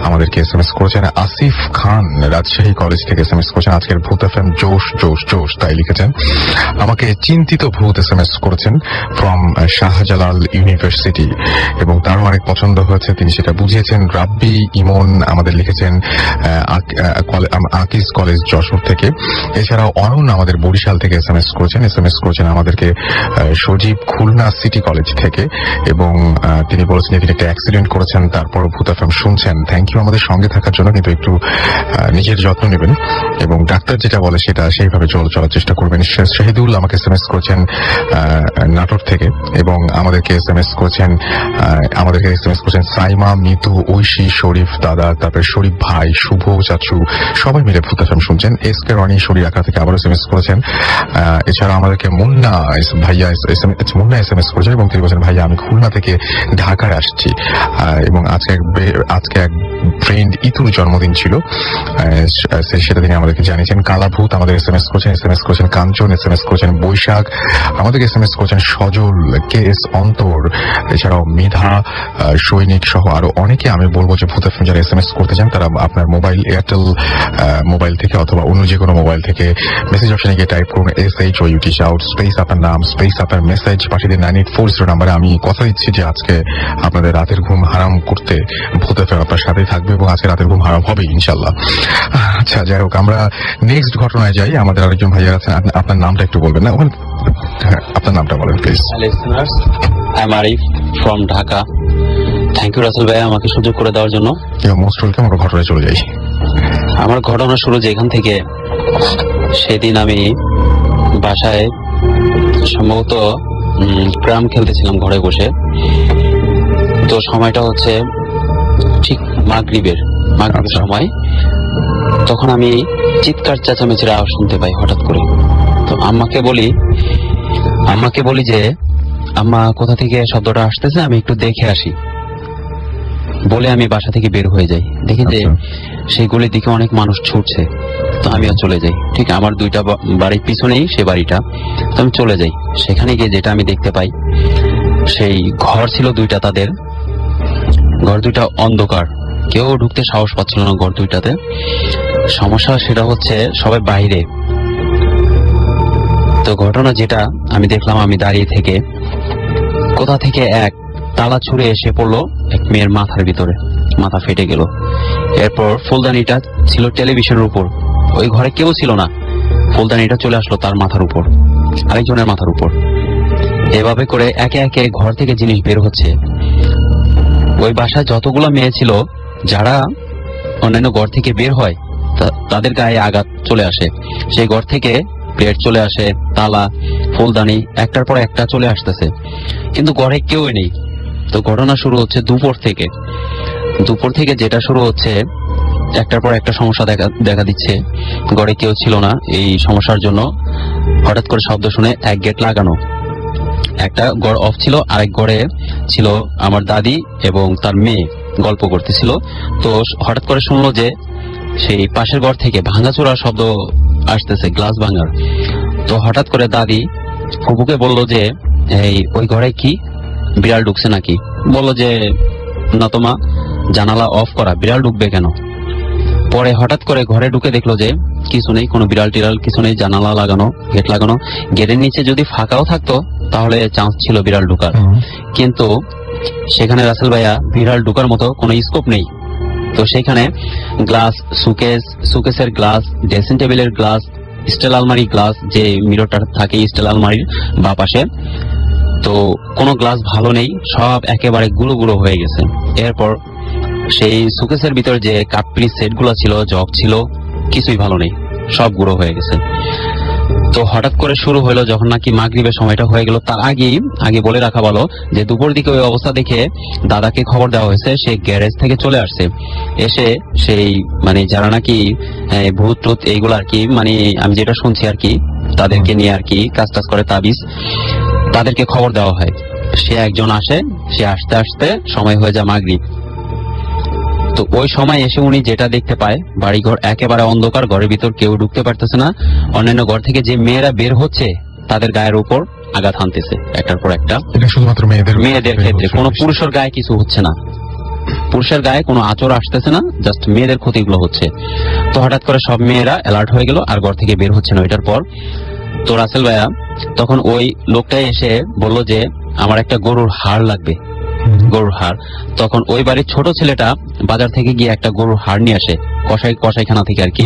আমাদেরকে SMS করেছেন। আসিফ খান রাজশাহী কলেজ থেকে SMS করেছেন, আজকের ভূত FM জোশ তাই লিখেছেন। আমাকে চিন্তিত ভূত SMS করেছেন ফ্রম শাহজালাল ইউনিভার্সিটি, এবং তারও অনেক পছন্দ হয়েছে, তিনি সেটা বুঝিয়েছেন। রাব্বি ইমন আমাদের লিখেছেন আকিজ কলেজ যশোর থেকে। এছাড়াও অয়ন আমাদের বরিশাল থেকে SMS করেছেন আমাদেরকে সজীব খুলনা সিটি কলেজ থেকে, এবং তিনি বলেছেন তিনি একটা অ্যাক্সিডেন্ট করেছেন, তারপর ভূত FM শুনছেন। থ্যাংক ইউ আমাদের সঙ্গে থাকার জন্য। কিন্তু কিন্তু একটু নিজের যত্ন নেবেন এবং ডাক্তার যেটা বলে সেটা সেইভাবে চলার চেষ্টা করবেন। শাহিদুল আমাকে এসএমএস করেছেন নাটোর থেকে এবং আমাদেরকে এসএমএস করেছেন সাইমা, মিতু, ঐশী, শরীফ দাদা, তারপরে শরীফ ভাই, শুভ চাচু, সবাই মিলে ভূত এফএম শুনছেন। এসকে রনি শরীরাখা থেকে আবার এসএমএস করেছেন। এছাড়া আমাদেরকে মুন্না এসএমএস করেছেন এবং তিনি বলছেন ভাইয়া আমি খুলনা থেকে ঢাকায় আসছি এবং আজকে এক ফ্রেন্ড ইতুর জন্মদিন ছিল, সেটা তিনি আমাদেরকে জানিয়েছেন। কালাভূত আমাদের এসএমএস করেছেন কাঞ্চন, এসএমএস করেছেন বৈশাখ, আমাদেরকে এসএমএস করেছেন সজল, কে এস অন্তর, এছাড়াও মেধা, সৈনিক সহ আরো অনেকে। আমি বলবো যে ভূত এফএম যারা এসএমএস করতে চান তারা আপনার মোবাইল, এয়ারটেল মোবাইল থেকে অথবা অন্য যে কোনো মোবাইল থেকে মেসেজ অপশনে গিয়ে টাইপ করুন SHOUT শাউট, স্পেস আপনার নাম, স্পেস আপনার মেসেজ, পাঠিয়ে দিন 9840 নাম্বারে। আমি কথা দিচ্ছি যে আজকে আপনাদের রাতের ঘুম হারাম করতে ভূত এফএম আপনার সাথেই থাকবে এবং আজকে রাতের ঘুম হারাম হবে ইনশাল্লাহ। আচ্ছা, যাই হোক, আমরা নেক্সট ঘটনায় যাই। আমাদের আরেকজন ভাইয়া আছেন, আপনার নামটা একটু বলবেন না? আপনার নামটা বলেন please. Listeners, I am Arif from Dhaka. Thank you Rasel ভাই আমাকে সুযোগ করে দেওয়ার জন্য। Most welcome. আমরা ঘটনায় চলে যাই। আমার ঘটনা শুরু যেখান থেকে, সেদিন আমি বাসায় সম্ভবত ক্রাম খেলতেছিলাম ঘরে বসে। তো সময়টা হচ্ছে ঠিক মাগরিবের সময়। তখন আমি চিৎকার চেঁচামেচির আওয়াজ শুনতে পাই হঠাৎ করে। তো আম্মাকে বলি যে আম্মা কোথা থেকে শব্দটা আসতেছে, আমি একটু দেখে আসি বলে আমি বাসা থেকে বের হয়ে যাই। দেখি যে সেই গলির দিকে অনেক মানুষ ছুটছে। তো আমিও চলে যাই। ঠিক আমার দুইটা বাড়ির পিছনেই সে বাড়িটা। তো আমি চলে যাই। সেখানে গিয়ে যেটা আমি দেখতে পাই, সেই ঘর ছিল দুইটা, তাদের ঘর দুইটা অন্ধকার, কেউ ঢুকতে সাহস পাচ্ছিল না ঘর দুইটাতে। সমস্যা সেটা হচ্ছে সবাই বাইরে। তো ঘটনা যেটা আমি দেখলাম, আমি দাঁড়িয়ে থেকে কোথা থেকে এক তালা ছুঁড়ে এসে পড়লো এক মেয়ের মাথার ভিতরে, মাথা ফেটে গেল। এরপর ফুলদানিটা ছিল টেলিভিশনের উপর, ওই ঘরে কেউ ছিল না, ফুলদানিটা চলে আসলো তার মাথার উপর, আরেকজনের মাথার উপর। এভাবে করে একে একে ঘর থেকে জিনিস বের হচ্ছে। ওই বাসায় যতগুলো মেয়ে ছিল যারা অন্যান্য ঘর থেকে বের হয়, তাদের গায়ে আঘাত চলে আসে। সেই ঘর থেকে প্লেট চলে আসে, তালা, ফুলদানি একটার পর একটা চলে আসতেছে, কিন্তু ঘরে কেউ নেই। তো ঘটনা শুরু হচ্ছে দুপুর থেকে যেটা শুরু হচ্ছে, একটার পর একটা সমস্যা দেখা দিচ্ছে। ঘরে কেউ ছিল না। এই সমস্যার জন্য হঠাৎ করে শব্দ শুনে এক গেট লাগানো, একটা ঘর অফ ছিল, আরেক ঘরে ছিল আমার দাদি এবং তার মেয়ে গল্প করতেছিল। তো হঠাৎ করে শুনলো যে সেই পাশের ঘর থেকে ভাঙাচোরার শব্দ আসতেছে, গ্লাস ভাঙার। তো হঠাৎ করে দাদি ফুপুকে বলল যে ওই ঘরে কি বিড়াল ঢুকছে নাকি? বললো যে না তো মা, জানালা অফ করা, বিড়াল ঢুকবে কেন? পরে হঠাৎ করে ঘরে ঢুকে দেখলো যে কিছু নেই, কোনো বিড়াল টিড়াল কিছু নেই, জানালা লাগানো, গেট লাগানো। গেটের নিচে যদি ফাঁকাও থাকতো তাহলে চান্স ছিল বিড়াল ঢুকার, কিন্তু সেখানে রাসেল ভাইয়া বিড়াল ঢুকার মতো কোনো স্কোপ নেই। তো সেখানে গ্লাস, সুকেসের গ্লাস, ড্রেসিং টেবিলের গ্লাস, স্টিল আলমারি গ্লাস, যে মিররটা থাকে স্টিল আলমারির বা পাশে, তো কোনো গ্লাস ভালো নেই, সব একেবারে গুঁড়ো গুঁড়ো হয়ে গেছে। এরপর সেই সুকেসের ভিতরে যে কাপড়ি সেট গুলো ছিল, জগ ছিল, কিছুই ভালো নেই, সব গুঁড়ো হয়ে গেছে। তো হঠাৎ করে শুরু হলো যখন নাকি মাগরিবের সময়টা হয়ে গেল, তার আগে বলে রাখা ভালো যে দুপুর দিকে ওই অবস্থা দেখে দাদাকে খবর দেওয়া হয়েছে। সে গ্যারেজ থেকে চলে আসছে, এসে সেই মানে যারা নাকি ভূত টুত এইগুলো আর কি, মানে আমি যেটা শুনছি আর কি, তাদেরকে নিয়ে আর কি কাজ টাজ করে, তাবিজ, তাদেরকে খবর দেওয়া হয়। সে একজন আসে, সে আসতে আসতে সময় হয়ে যায় মাগরিব। তো ওই সময় এসে উনি যেটা দেখতে পায়, বাড়িঘর একেবারে অন্ধকার, ঘরের ভিতর কেউ ঢুকতে পারতেছে না। অন্যান্য ঘর থেকে যে মেয়েরা বের হচ্ছে তাদের গায়ের উপর আঘাত হানতেছে একটার পর একটা। এটা শুধুমাত্র মেয়েদের ক্ষেত্রে, কোনো পুরুষের গায়ে কিছু হচ্ছে না, পুরুষের গায়ে কোনো আঁচড় আসতেছে না, জাস্ট মেয়েদের ক্ষতিগুলো হচ্ছে। তো হঠাৎ করে সব মেয়েরা অ্যালার্ট হয়ে গেল আর ঘর থেকে বের হচ্ছে না ওইটার পর। তো রাসেল ভাইয়া তখন ওই লোকটাই এসে বলল যে আমার একটা গরুর হাড় লাগবে, গরুর হাড়। তখন ওই বাড়ির ছোট ছেলেটা বাজার থেকে গিয়ে একটা গরুর হাড় নিয়ে আসে, কসাইখানা থেকে আর কি।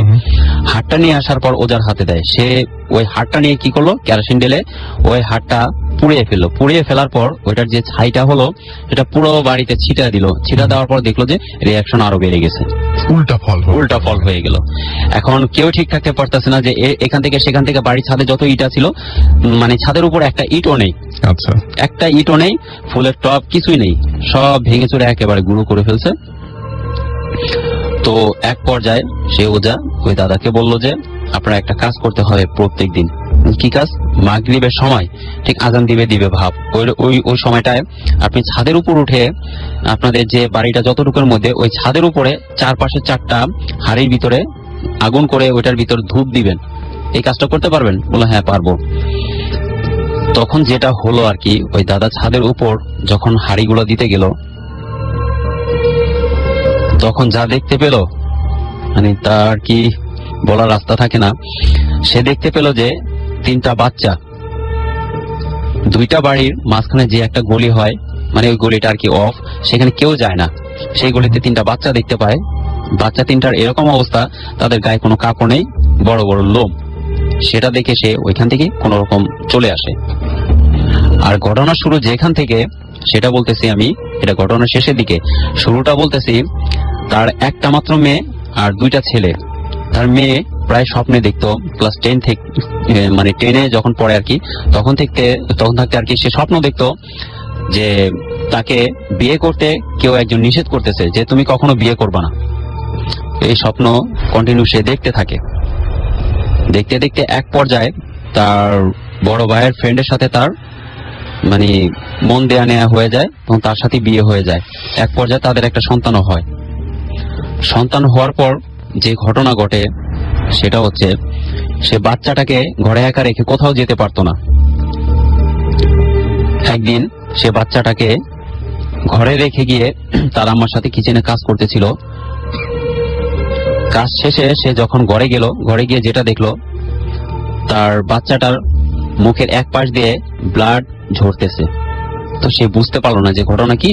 হাড়টা নিয়ে আসার পর ওজার হাতে দেয়। সে ওই হাড়টা নিয়ে কি করলো, কেরোসিন ঢেলে ওই হাড়টা পুড়িয়ে ফেললো। পুড়িয়ে ফেলার পর ওইটার যে ছাইটা হলো সেটা পুরো বাড়িতে ছিটা দিল। ছিটা দেওয়ার পর দেখলো যে রিয়াকশন আরো বেড়ে গেছে। উল্টা ফল হয়ে গেল। এখন কেউ ঠিক থাকতে পারতেছে না যে এখান থেকে সেখান থেকে বাড়ির ছাদে যত ইটা ছিল, মানে ছাদের উপর একটা ইটও নেই, আচ্ছা, একটা ইটও নেই, ফুলের টব কিছুই নেই, সব ভেঙে চুরে একেবারে গুঁড়ো করে ফেলছে। তো এক পর্যায়ে সে ওজা ওই দাদাকে বলল যে আপনার একটা কাজ করতে হবে প্রত্যেক দিন। কি কাজ? মাগরিবের সময় ঠিক আজান দিবে ভাব, ওই সময়টায় আপনি ছাদের উপর উঠে আপনাদের যে বাড়িটা যতটুকুর মধ্যে ওই ছাদের উপরে চারপাশে 4টা হাড়ির ভিতরে আগুন করে ওইটার ভিতর ধূপ দিবেন। এই কাজটা করতে পারবেন? বললো হ্যাঁ পারবো। তখন যেটা হলো আর কি, ওই দাদা ছাদের উপর যখন হাড়িগুলো দিতে গেল, তখন যা দেখতে পেল, মানে তার কি বলার রাস্তা থাকে না। সে দেখতে পেল যে 3টা বাচ্চা, 2টা বাড়ির মাঝখানে যে একটা গলি হয়, মানে ওই গলিটা আর কি অফ, সেখানে কেউ যায় না, সেই গলিতে 3টা বাচ্চা দেখতে পায়। বাচ্চা 3টার এরকম অবস্থা, তাদের গায়ে কোনো কাপড় নেই, বড় বড় লোম। সেটা দেখে সে ওইখান থেকে কোন রকম চলে আসে। আর ঘটনা শুরু যেখান থেকে সেটা বলতেছি আমি, এটা ঘটনার শেষের দিকে। শুরুটা বলতেছি, তার একটা মাত্র মেয়ে আর 2টা ছেলে। তার মেয়ে প্রায় স্বপ্নে দেখতো ক্লাস 10 থেকে, মানে 10-এ যখন পড়ে আর কি, তখন থাকতে আর কি সে স্বপ্ন দেখতো যে তাকে বিয়ে করতে কেউ একজন নিষেধ করতেছে যে তুমি কখনো বিয়ে করবা না। এই স্বপ্ন কন্টিনিউ সে দেখতে থাকে। দেখতে দেখতে এক পর্যায়ে তার বড় ভাইয়ের ফ্রেন্ডের সাথে তার মানে মন দেয়া নেয়া হয়ে যায় এবং তার সাথে বিয়ে হয়ে যায়। এক পর্যায়ে তাদের একটা সন্তানও হয়। সন্তান হওয়ার পর যে ঘটনা ঘটে সেটা হচ্ছে, সে বাচ্চাটাকে ঘরে একা রেখে কোথাও যেতে পারতো না। একদিন সে বাচ্চাটাকে ঘরে রেখে গিয়ে তার আম্মার সাথে কিচেনে কাজ করতেছিল। কাজ শেষে সে যখন ঘরে গেল, ঘরে গিয়ে যেটা দেখলো, তার বাচ্চাটার মুখের এক পাশ দিয়ে ব্লাড ঝরতেছে। তো সে বুঝতে পারলো না যে ঘটনা কি।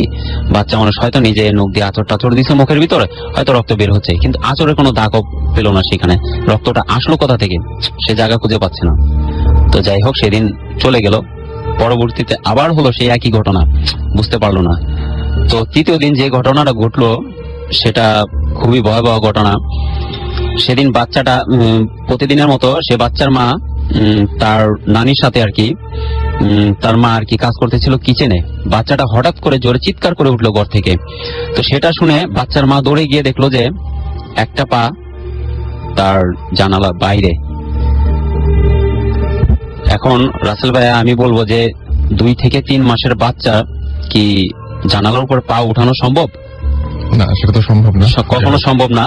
বাচ্চা মানুষ হয়তো নিজে নখ দিয়ে আঁচড় টাচড় দিচ্ছে মুখের ভিতরে, হয়তো রক্ত বের হচ্ছে, কিন্তু আঁচড়ের কোনো দাগও পেল না সেখানে। রক্তটা আসলো কোথা থেকে সে জায়গা খুঁজে পাচ্ছে না। তো যাই হোক, সেদিন চলে গেল। পরবর্তীতে আবার হলো সেই একই ঘটনা, বুঝতে পারলো না। তো তৃতীয় দিন যে ঘটনাটা ঘটলো সেটা খুবই ভয়াবহ ঘটনা। সেদিন বাচ্চাটা প্রতিদিনের মতো সে বাচ্চার মা তার নানির সাথে আর কি, তার মা আর কি কাজ করতেছিল কিচেনে। বাচ্চাটা হঠাৎ করে জোরে চিৎকার করে উঠলো ঘর থেকে। তো সেটা শুনে বাচ্চার মা দৌড়ে গিয়ে দেখলো যে একটা পা তার জানালা বাইরে। এখন রাসেল ভাইয়া, আমি বলবো যে 2 থেকে 3 মাসের বাচ্চা কি জানালার উপর পা উঠানো সম্ভব? না, সেটা তো সম্ভব না, কখনো সম্ভব না।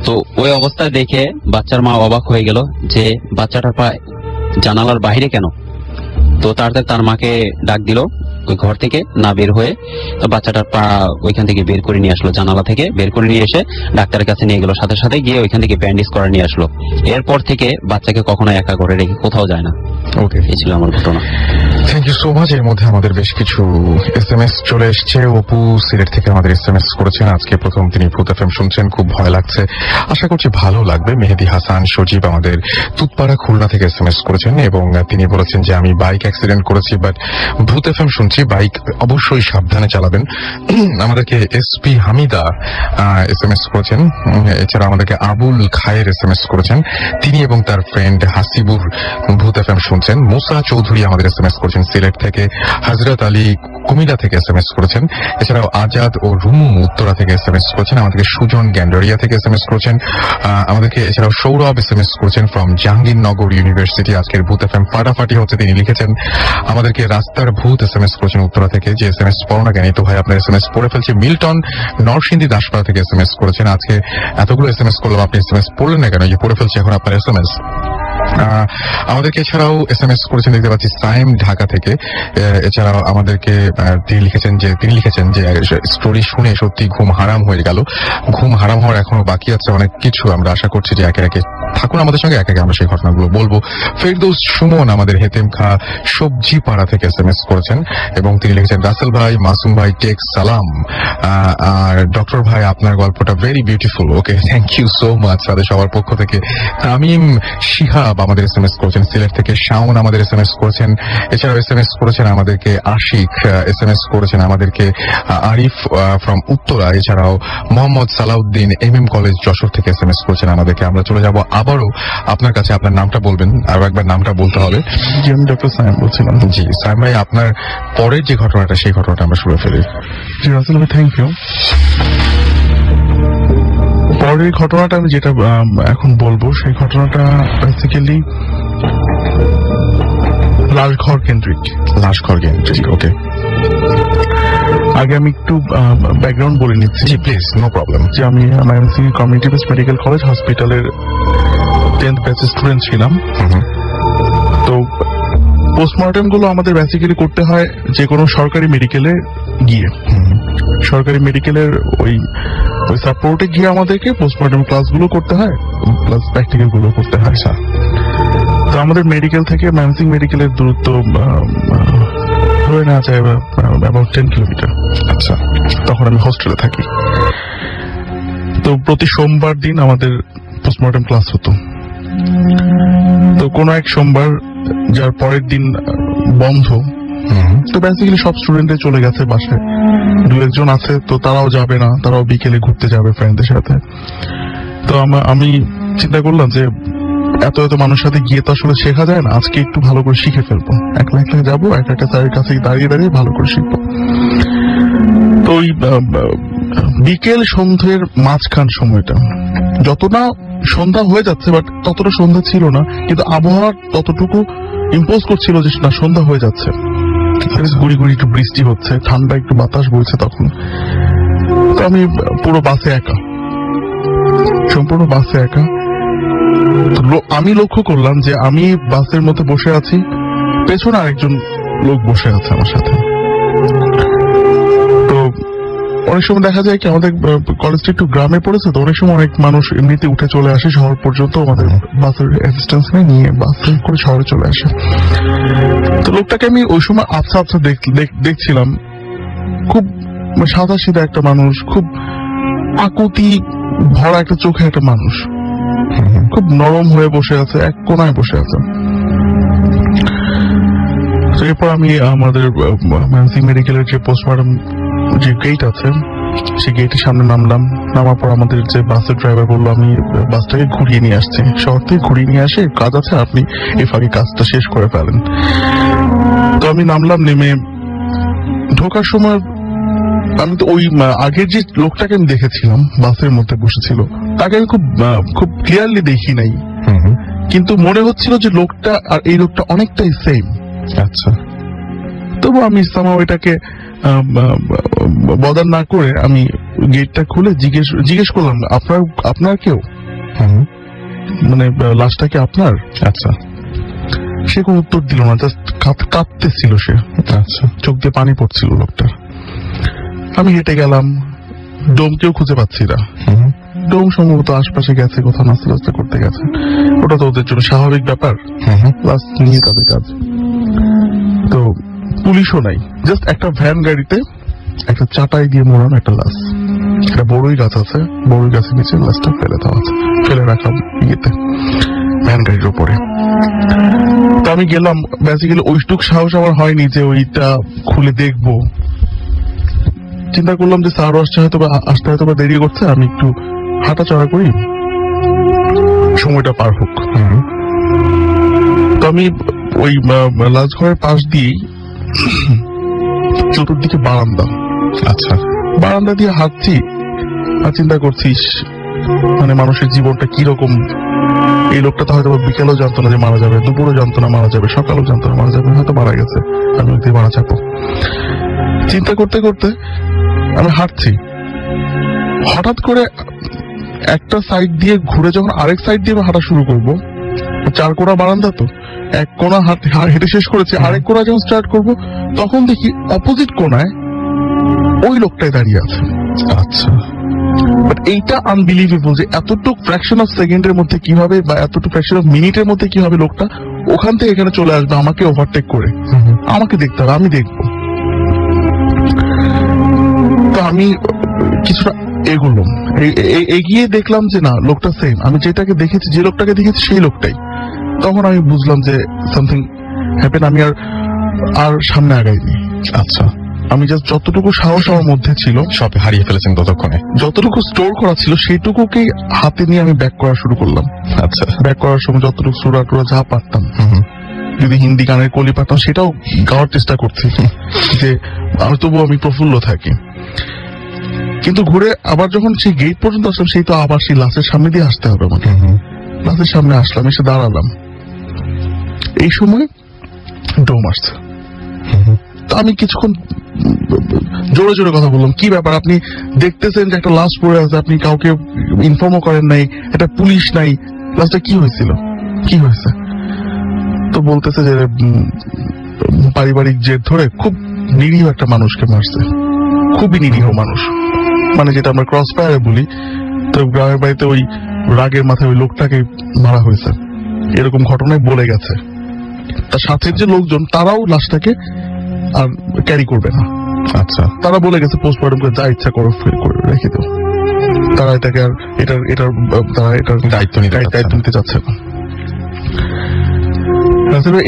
তো ওই অবস্থায় দেখে বাচ্চার মা অবাক হয়ে গেল যে বাচ্চাটার পা জানালার বাইরে কেন। তো তার মাকে ডাক দিল ওই ঘর থেকে না বের হয়ে। তো বাচ্চাটার পা ওইখান থেকে বের করে নিয়ে আসলো, জানালা থেকে বের করে নিয়ে এসে ডাক্তারের কাছে নিয়ে গেল। সাথে সাথে গিয়ে ওইখান থেকে ব্যান্ডেজ করে নিয়ে আসলো। এরপর থেকে বাচ্চাকে কখনো একা ঘরে রেখে কোথাও যায় না। ওকে, এই ছিল আমার ঘটনা। Thank you so much. এর মধ্যে আমাদের বেশ কিছু SMS চলে এসছে। অপু সিলেট থেকে আমাদের SMS করেছেন। আজকে প্রথম তিনি ভূত FM শুনছেন, খুব ভয় লাগছে, আশা করছি ভালো লাগবে। মেহেদি হাসান সজীব আমাদের তুতপাড়া খুলনা থেকে SMS করেছেন এবং তিনি বলেছেন যে আমি বাইক অ্যাক্সিডেন্ট করেছি, বাট ভূত FM শুনছি, বাইক অবশ্যই সাবধানে চালাবেন। আমাদেরকে SP হামিদা SMS করেছেন। এছাড়া আমাদেরকে আবুল খায়ের SMS করেছেন, তিনি এবং তার ফ্রেন্ড হাসিবুর ভূত FM শুনছেন। মুসা চৌধুরী আমাদের SMS করেছেন সিলেট থেকে। হযরত আলী কুমিল্লা থেকে SMS করেছেন। এছাড়াও আজাদ ও রুমু উত্তরা থেকে SMS করেছেন। আমাদেরকে সুজন গ্যান্ডারিয়া থেকে SMS করেছেন। আমাদেরকে এছাড়াও সৌরভ SMS করেছেন ফ্রম জাহাঙ্গীরনগর ইউনিভার্সিটি। আজকের ভূত FM ফাটাফাটি হচ্ছে, তিনি লিখেছেন। আমাদেরকে রাস্তার ভূত SMS করেছেন উত্তরা থেকে, যে SMS পড়ো না কেন, তো ভাই আপনার SMS পড়ে ফেলছি। মিল্টন নরসিংদী দাসপাড়া থেকে SMS করেছেন। আজকে এতগুলো SMS করলাম, আপনি SMS পড়লেন না কেন? যে পড়ে ফেলছি এখন আপনার SMS। আমাদেরকে এছাড়াও SMS করেছেন দেখতে পাচ্ছি সাইম ঢাকা থেকে। এছাড়াও আমাদেরকে তিনি লিখেছেন যে স্টোরি শুনে সত্যি ঘুম হারাম হয়ে গেল। ঘুম হারাম হওয়ার এখনো বাকি আছে অনেক কিছু, আমরা আশা করছি যে একে একে থাকুন আমাদের সঙ্গে, একে একে আমরা সেই ঘটনাগুলো বলবো। ফেরদৌস সুমন আমাদের হেতেম খা সবজি পাড়া থেকে SMS করেছেন এবং তিনি লিখেছেন, রাসেল ভাই, মাসুম ভাই, টেক সালাম, আর ডক্টর ভাই আপনার গল্পটা very beautiful. Okay, thank you so much তাদের সবার পক্ষ থেকে। তামিম শিহাব আমাদের SMS করেছেন সিলেট থেকে, শাওন আমাদের SMS করেছেন, এছাড়াও SMS করেছেন আমাদেরকে আশিক, SMS করেছেন আমাদেরকে আরিফ ফ্রম উত্তরা, এছাড়াও মোহাম্মদ সালাউদ্দিন MM কলেজ যশোর থেকে SMS করেছেন আমাদেরকে। আমরা চলে যাব আবারও আপনার কাছে, আপনার নামটা বলবেন, আরো একবার নামটা বলতে হবে। জি, আমি ডক্টর সাইম বলছিলাম। জি সাইম ভাই, আপনার পরের যে ঘটনাটা সেই ঘটনাটা আমরা শুরু ফেলি। জি রাসেল ভাই, থ্যাংক ইউ। পরের ঘটনাটা আমি যেটা এখন বলবো, সেই ঘটনাটা বেসিক্যালি লাশঘর কেন্দ্রিক। লাশঘর কেন্দ্রিক, ওকে। আগে আমি একটু ব্যাকগ্রাউন্ড বলে নিচ্ছি। জি প্লিজ, নো প্রবলেম। যে আমি Mymensingh community based medical college হসপিটালের 10th ব্যাচের স্টুডেন্ট ছিলাম। তো পোস্টমর্টম গুলো আমাদের বেসিক্যালি করতে হয় যে কোনো সরকারি মেডিকেলে গিয়ে। সরকারি মেডিকেলের ওই সাপোর্টে গিয়ে আমাদেরকে পোস্টমর্টম ক্লাসগুলো করতে হয়, প্লাস প্র্যাকটিক্যাল গুলো করতে হয়। তো আমাদের মেডিকেল থেকে ময়মনসিংহ মেডিকেলের দূরত্ব ধরে নেওয়া যায় অ্যাবাউট 10 কিলোমিটার। আচ্ছা, তখন আমি হোস্টেলে থাকি। তো প্রতি সোমবার দিন আমাদের পোস্টমর্টম ক্লাস হতো। তো কোনো এক সোমবার যার পরের দিন বন্ধ, তো বেসিক্যালি সব স্টুডেন্টে চলে গেছে বাসায়, দু একজন আছে তো তারাও যাবে না, তারাও বিকেলে ঘুরতে যাবে ফ্রেন্ডদের সাথে। তো আমি চিন্তা করলাম যে এত মানুষের সাথে গিয়ে তো আসলে শেখা যায় না, আজকে একটু ভালো করে শিখে ফেলবো, একলা একলা যাবো, একটা স্যারের কাছে দাঁড়িয়ে দাঁড়িয়ে ভালো করে শিখবো। তো ওই বিকেল সন্ধ্যের মাঝখান সময়টা, যতটা সন্ধ্যা হয়ে যাচ্ছে বাট ততটা সন্ধ্যা ছিল না, কিন্তু আবহাওয়া ততটুকু ইম্পোজ করছিল যে না সন্ধ্যা হয়ে যাচ্ছে। গুড়ি গুড়ি একটু বৃষ্টি হচ্ছে, ঠান্ডা একটু বাতাস বইছে তখন। তো আমি পুরো বাসে একা, সম্পূর্ণ বাসে একা। আমি লক্ষ্য করলাম যে আমি বাসের মধ্যে বসে আছি, পেছনে আরেকজন লোক বসে আছে আমার সাথে। তো অনেক সময় দেখা যায় কি আমাদের কলেজটা একটু গ্রামে পড়েছে, তো অনেক সময় অনেক মানুষ এমনিতে উঠে চলে আসে শহর পর্যন্ত, আমাদের বাসের অ্যাসিস্ট্যান্স নিয়ে বাসে করে শহরে চলে আসে। তো লোকটাকে আমি ওই সময় আবছা আবছা দেখছিলাম, খুব সাদা সিধা একটা মানুষ, খুব আকুতি ভরা একটা চোখে একটা মানুষ, খুব নরম হয়ে বসে আছে, এক কোনায় বসে আছে। এরপর আমি আমাদের ময়মনসিংহ মেডিকেলের যে পোস্টমর্টম যে গেট আছে সেই গেটের সামনে নামলাম। নামার পর আমাদের যে বাসের ড্রাইভার বললো আমি বাসটাকে ঘুরিয়ে নিয়ে আসছি, শহর থেকে ঘুরিয়ে নিয়ে আসে, কাজ আছে, আপনি এই ফাঁকে কাজটা শেষ করে ফেলেন। তো আমি নামলাম, নেমে ঢোকার সময় আমি তো ওই আগের যে লোকটাকে আমি দেখেছিলাম বাসের মধ্যে বসেছিল, তাকে আমি খুব ক্লিয়ারলি দেখি নাই, কিন্তু মনে হচ্ছিল যে লোকটা আর এই লোকটা অনেকটাই সেম। আচ্ছা, তবু আমি সামাও এটাকে বদার না করে আমি গেটটা খুলে জিজ্ঞেস করলাম, আপনার কেউ, মানে লাশটা কি আপনার? আচ্ছা। সে কোনো উত্তর দিল না, জাস্ট কাঁপতেছিল সে। আচ্ছা, চোখ দিয়ে পানি পড়ছিল লোকটার। আমি হেঁটে গেলাম, ডোমকেও খুঁজে পাচ্ছি না। ডোম সম্ভবত আশপাশে গেছে, কোথাও নাস্তা টাস্তা করতে গেছে, ওটা তো ওদের জন্য স্বাভাবিক ব্যাপার, লাশ নিয়ে তাদের কাজ। তো পুলিশও নাই, জাস্ট একটা ভ্যান গাড়িতে একটা চাটাই দিয়ে মোড়ানো একটা লাশ, একটা বড়ই গাছ আছে, বড়ই গাছের নিচে লাশটা ফেলে দেওয়া আছে, ফেলে রাখা ইয়েতে ভ্যান গাড়ির উপরে। তো আমি গেলাম, বেসিক্যালি ওইটুক সাহস আমার হয়নি যে ওইটা খুলে দেখবো। চিন্তা করলাম যে স্যার আসতে হয়তো বা দেরি করছে, আমি একটু হাঁটাচড়া করি, সময়টা পার হোক। তো আমি ওই লাশঘরের পাশ দিয়ে চতুর্দিকে বারান্দা, আচ্ছা, বারান্দা দিয়ে হাঁটছি আর চিন্তা করছিস মানে মানুষের জীবনটা কিরকম। এই লোকটা তো হয়তো বিকেলও জানতো না যে মারা যাবে, দুপুরও জানতো না মারা যাবে, সকালও জানতো না মারা যাবে, হয়তো মারা গেছে, আমি ওই মারা যাবো। চিন্তা করতে করতে আমি হাঁটছি, হঠাৎ করে একটা সাইড দিয়ে ঘুরে যখন আরেক সাইড দিয়ে হাঁটা শুরু করবো, 4 কোণা বারান্দা, তো এক কোণা হেঁটে শেষ করেছি, আরেক কোণা যখন স্টার্ট করবো তখন দেখি অপোজিট কোণায় ওই লোকটাই দাঁড়িয়ে আছে। আচ্ছা, বাট এইটা আনবিলিভেবল যে এতটুকু ফ্র্যাকশন অফ সেকেন্ডের মধ্যে কিভাবে বা এতটুকু ফ্র্যাকশন অফ মিনিটের মধ্যে কিভাবে লোকটা ওখান থেকে এখানে চলে আসবে আমাকে ওভারটেক করে। আমাকে দেখতে হবে, আমি দেখবো। তো আমি কিছুটা এগোলাম, এগিয়ে দেখলাম যে না, লোকটা সেম, আমি যেটাকে দেখেছি, যে লোকটাকে দেখেছি সেই লোকটাই। তখন আমি বুঝলাম যে সামথিং হ্যাপেন। আমি আর সামনে আগাইনি। আচ্ছা, আমি জাস্ট যতটুকু সাহস আমার মধ্যে ছিল সব হারিয়ে ফেলেছেন ততক্ষণে। যতটুকু স্টোর করা ছিল সেইটুকুকেই হাতে নিয়ে আমি ব্যাক করা শুরু করলাম। আচ্ছা, ব্যাক করার সময় যতটুকু সুরা টুরা যা পারতাম, যদি হিন্দি গানের কলি পারতাম সেটাও গাওয়ার চেষ্টা করছি, যে আমি তবুও আমি প্রফুল্ল থাকি। কিন্তু ঘুরে আবার যখন সেই গেট পর্যন্ত আসলাম, সেই তো আবার সেই লাশের সামনে দিয়ে আসতে হবে আমাকে। লাশের সামনে আসলাম, এসে দাঁড়ালাম। এই সময় ডোম আসছে। তো আমি কিছুক্ষণ জোরে জোরে কথা বললাম, কি ব্যাপার, আপনি দেখতেছেন যে একটা লাশ পড়ে আছে, আপনি কাউকে ইনফর্মও করেন নাই, এটা পুলিশ নাই, লাশটা কি হয়েছিল, কি হয়েছে? তো বলতেছে যে পারিবারিক জেদ ধরে খুব নিরীহ একটা মানুষকে মারছে, খুবই নিরীহ মানুষ, মানে যেটা আমরা ক্রস ফায়ারে বলি। তো গ্রামের বাড়িতে ওই রাগের মাথায় ওই লোকটাকে মারা হয়েছে, এরকম ঘটনায় বলে গেছে। তার সাথে যে লোকজন তারাও লাশটাকে আর ক্যারি করবে না। আচ্ছা, তারা বলে গেছে পোস্টমর্টম করে যা ইচ্ছা করো করে রেখে দাও। তারা এটাকে আর এটার দায়িত্ব নিতে চাচ্ছে না।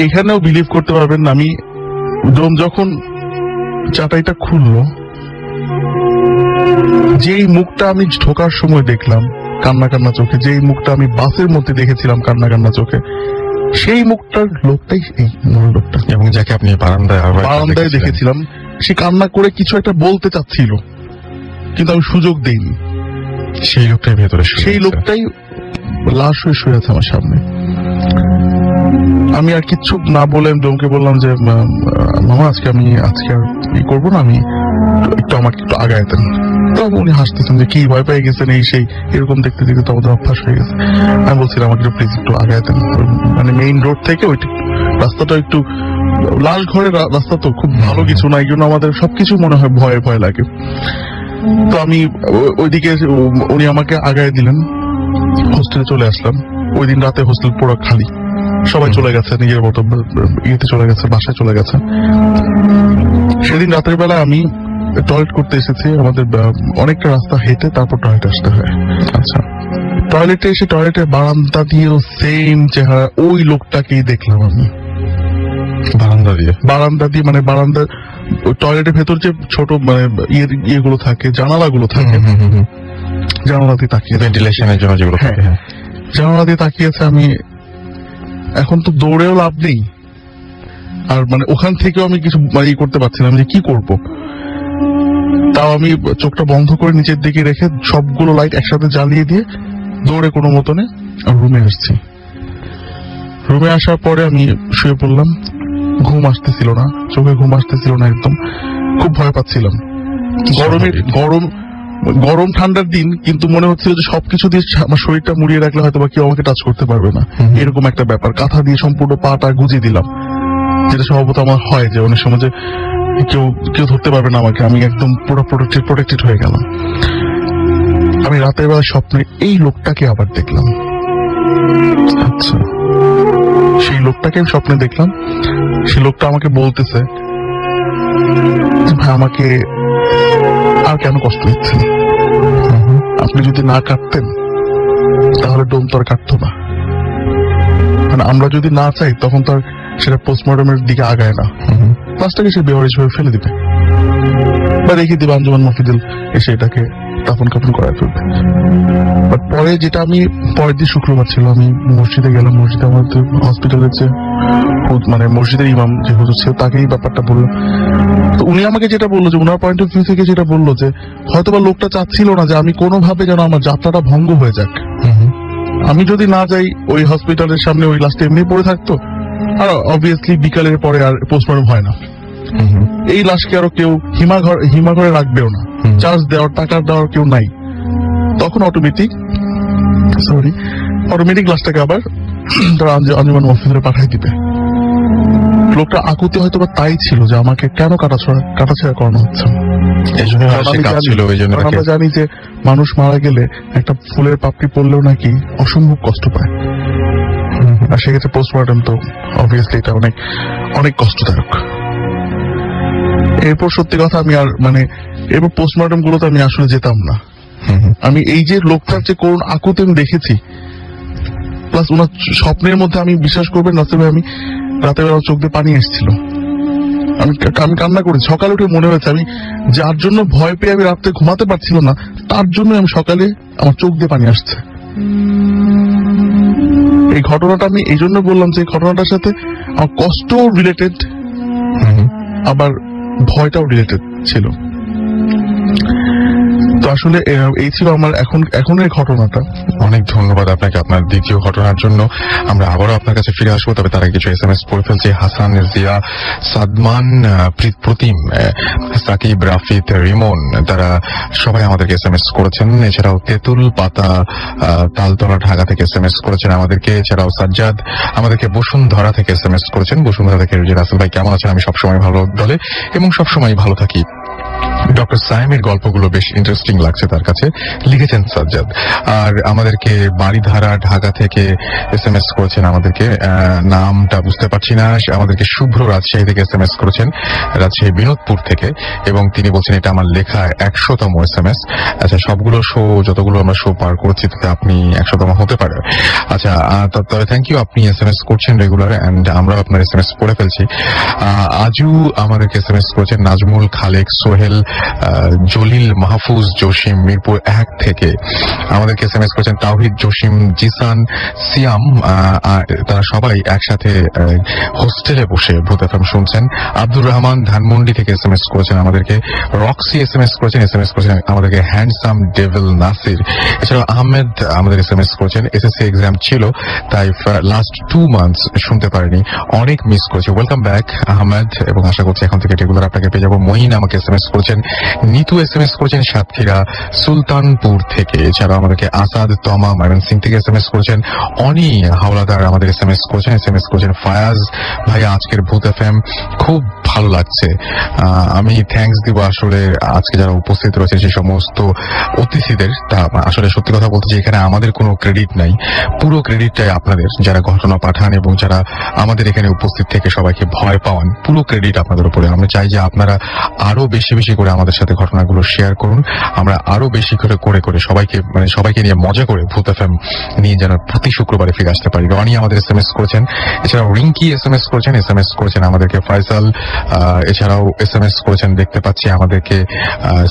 এখানেও বিলিভ করতে পারবেন না, আমি ডোম যখন চাটাইটা খুললো, যেই মুখটা আমি ঢোকার সময় দেখলাম কান্না কান্না চোখে, যেই মুখটা আমি বাসের মধ্যে দেখেছিলাম কান্না কান্না চোখে, সেই মুখটার লোকটাই এই লোকটা, এবং যাকে আপনি বারান্দায় দেখেছিলাম, সে কান্না করে কিছু একটা বলতে চাচ্ছিল, কিন্তু আমি সুযোগ দেইনি। সেই লোকটাই ভেতরে, সেই লোকটাই লাশ হয়ে শুয়ে আছে আমার সামনে। আমি আর কিচ্ছু না বলে ডোমকে বললাম যে মামা আজকে আর ই করবো না, আমি একটু আমাকে একটু আগায় দেন। তো উনি হাসতেছেন যে কি ভয় পেয়ে গেছেন, এই সেই এরকম দেখতে দেখতে তো আমাদের অভ্যাস হয়ে গেছে। আমি বলছিলাম আমাকে প্লিজ একটু আগায় দেন, মানে মেইন রোড থেকে ওই রাস্তাটা একটু লাশ ঘরের রাস্তা, তো খুব ভালো কিছু না, এই জন্য আমাদের সবকিছু মনে হয় ভয়ে ভয় লাগে। তো আমি ওইদিকে, উনি আমাকে আগায় দিলেন, হোস্টেলে চলে আসলাম। ওই দিন রাতে হোস্টেল পুরো খালি, সবাই চলে গেছে নিজের মতো ইয়েতে চলে গেছে, বাসায় চলে গেছে। সেদিন রাতের বেলা আমি টয়লেট করতে এসেছি, আমাদের অনেকটা রাস্তা হেঁটে তারপর টয়লেট আসতে হয়। আচ্ছা, টয়লেটে এসে টয়লেটের বারান্দা দিয়েও সেম চেহারা, ওই লোকটাকেই দেখলাম আমি। বারান্দা দিয়ে মানে বারান্দা, টয়লেটের ভেতর যে ছোট মানে ইয়েগুলো থাকে, জানালাগুলো থাকে, জানালা দিয়ে তাকিয়ে, ভেন্টিলেশনের জন্য যেগুলো থাকে, জানালা দিয়ে তাকিয়েছে। আমি এখন তো দৌড়েও লাভ নেই, আর মানে ওখান থেকেও আমি কিছু ই করতে পারছিলাম যে কি করব। তাও আমি চোখটা বন্ধ করে নিচের দিকে রেখে সবগুলো লাইট একসাথে জ্বালিয়ে দিয়ে দৌড়ে কোনো মতনে রুমে আসছি। রুমে আসার পরে আমি শুয়ে পড়লাম, ঘুম আসতেছিল না, চোখে ঘুম আসতেছিল না, একদম খুব ভয় পাচ্ছিলাম। গরম ঠান্ডার দিন, কিন্তু মনে হচ্ছিল যে সবকিছু দিয়ে আমার শরীরটা মুড়িয়ে রাখলে হয়তো বা কেউ আমাকে টাচ করতে পারবে না, এরকম একটা ব্যাপার। কাঁথা দিয়ে সম্পূর্ণ পাটা গুজিয়ে দিলাম, যেটা স্বভাবত আমার হয় যে অনেক সময় যে কেউ ধরতে পারবে না আমাকে, আমি একদম পুরো প্রোটেক্টেড হয়ে গেলাম। আমি রাতের বেলা স্বপ্নে এই লোকটাকে আবার দেখলাম। আচ্ছা, সেই লোকটাকে আমি স্বপ্নে দেখলাম। সেই লোকটা আমাকে বলতেছে, ভাই আমাকে আর কেন কষ্ট দিচ্ছেন, আপনি যদি না কাটতেন তাহলে ডোম তো আর কাটতো না, মানে আমরা যদি না চাই তখন তো আর সেটা পোস্টমর্টমের দিকে আগায় না, লাশটাকে সে বেওয়ারিশ ভাবে ফেলে দিবে বা রেখে দিবে, আঞ্জুমান মফিদুল এসে এটাকে দাফন কাফন করায় ফেলবে। বাট পরে যেটা, আমি পরের দিন শুক্রবার ছিল, আমি মসজিদে গেলাম। মসজিদে আমাদের হসপিটালের যে মানে মসজিদের ইমাম যে হুজুর ছিল, তাকেই ব্যাপারটা বললো। তো উনি আমাকে যেটা বললো, যে ওনার পয়েন্ট অফ ভিউ থেকে যেটা বললো, যে হয়তোবা লোকটা চাচ্ছিল না যে আমি কোনোভাবে যেন আমার যাত্রাটা ভঙ্গ হয়ে যাক। আমি যদি না যাই, ওই হসপিটালের সামনে ওই লাশটা এমনি পড়ে থাকতো, আর অবভিয়াসলি বিকালের পরে আর পোস্টমর্টম হয় না। এই লাশকে আরো কেউ হিমাঘরে রাখবেও না, চার্জ দেওয়ার টাকা দেওয়ার কেউ নাই। তখন অটোমেটিক লাশটাকে আবার আঞ্জুমান মফিদুলে পাঠাই দিবে। লোকটা আকুতি হয়তো বা তাই ছিল যে আমাকে কেন কাটাছেড়া করানো হচ্ছে। আমরা জানি যে মানুষ মারা গেলে একটা ফুলের পাপড়ি পড়লেও নাকি অসম্ভব কষ্ট পায়, আর সেক্ষেত্রে পোস্টমর্টম তো অবভিয়াসলি এটা অনেক অনেক কষ্টদায়ক। এরপর সত্যি কথা আমি আর এরপর পোস্টমর্টম গুলোতে আমি আসলে যেতাম না। আমি এই যে লোকটার যে করুণ আকুতি আমি দেখেছি, প্লাস ওনার স্বপ্নের মধ্যে আমি বিশ্বাস করবেন রাতে আমি রাতের বেলা চোখ দিয়ে পানি এসেছিল, আমি কান্না করেছি। সকালে উঠে মনে হয়েছে আমি যার জন্য ভয় পেয়ে আমি রাত্রে ঘুমাতে পারছিল না, তার জন্য আমি সকালে আমার চোখ দিয়ে পানি আসছে। এই ঘটনাটা আমি এই জন্য বললাম যে এই ঘটনাটার সাথে আমার কষ্টও রিলেটেড, আবার ভয়টাও রিলেটেড ছিল। তো আসলে এই ছিল আমার এখনের ঘটনাটা। অনেক ধন্যবাদ আপনাকে আপনার দ্বিতীয় ঘটনার জন্য। আমরা আবারও আপনার কাছে ফিরে আসবো, তবে তার আগে কিছু SMS পড়ে ফেলছি। হাসান, জিয়া, সাদমান, প্রতিম, সাকিব, রাফিদ, রিমন, তারা সবাই আমাদেরকে SMS করেছেন। এছাড়াও তেঁতুল পাতা তালতলা ঢাকা থেকে SMS করেছেন আমাদেরকে। এছাড়াও সাজ্জাদ আমাদেরকে বসুন্ধরা থেকে SMS করেছেন। বসুন্ধরা থেকে যে রাসেল ভাই কেমন আছেন? আমি সবসময় ভালো দলে এবং সবসময় ভালো থাকি। ডক্টর সাইমের গল্পগুলো বেশ ইন্টারেস্টিং লাগছে তার কাছে, লিখেছেন সাজ্জাদ। আর আমাদেরকে বাড়িধারা ঢাকা থেকে SMS করেছেন আমাদেরকে, নামটা বুঝতে পারছি না। আমাদেরকে শুভ্র রাজশাহী থেকে SMS করেছেন, রাজশাহী বিনোদপুর থেকে, এবং তিনি বলছেন এটা আমার লেখা 100তম SMS। আচ্ছা, সবগুলো শো যতগুলো আমরা শো পার করছি তাতে আপনি 100তম হতে পারে। আচ্ছা, তবে থ্যাংক ইউ, আপনি SMS করছেন রেগুলার, অ্যান্ড আমরা আপনার SMS পড়ে ফেলছি। আজু আমাদেরকে SMS করেছেন, নাজমুল, খালেক, সোহেল, জলিল, মাহফুজ, জসিম মিরপুর 1 থেকে আমাদেরকে SMS করেছেন। তাওহিদ, জসিম, জিসান, সিয়াম, তারা সবাই একসাথে হোস্টেলে বসে ভূত FM শুনছেন। আব্দুর রহমান ধানমন্ডি থেকে SMS করেছেন আমাদেরকে। রক্সি SMS করেছেন আমাদেরকে হ্যান্ডসাম ডেভিল নাসির। এছাড়াও আহমেদ আমাদের SMS করেছেন। SSC এক্সাম ছিল তাই লাস্ট 2 মান্থস শুনতে পারেনি, অনেক মিস করেছে। ওয়েলকাম ব্যাক আহমেদ, এবং আশা করছি এখন থেকে রেগুলার আপনাকে পেয়ে যাবো। মহিন আমাকে SMS করেছেন। নিতু SMS করেছেন সাতক্ষীরা সুলতানপুর থেকে। এছাড়াও আমাদেরকে আসাদ, তমা, ময়মনসিং থেকে SMS করেছেন। অনি হাওলাদার আমাদের SMS করেছেন। ফায়াজ ভাইয়া, আজকের ভূত FM খুব ভালো লাগছে। আমি থ্যাঙ্কস দিব আসলে আজকে যারা উপস্থিত রয়েছে সেই সমস্ত অতিথিদের। তা আসলে সত্যি কথা বলতে যে এখানে আমাদের কোনো ক্রেডিট নাই, পুরো ক্রেডিটটাই আপনাদের, যারা ঘটনা পাঠান এবং যারা আমাদের এখানে উপস্থিত থেকে সবাইকে ভয় পাওয়ান, পুরো ক্রেডিট আপনাদের উপরে। আমরা চাই যে আপনারা আরো বেশি বেশি করে আমাদের সাথে ঘটনাগুলো শেয়ার করুন, আমরা আরো বেশি করে সবাইকে নিয়ে মজা করে ভূত FM নিয়ে যেন প্রতি শুক্রবারে ফিরে আসতে পারি। রনি আমাদের SMS করেছেন। এছাড়াও রিঙ্কি SMS করেছেন আমাদেরকে। ফয়সাল এছাড়াও SMS করেছেন, দেখতে পাচ্ছি আমাদেরকে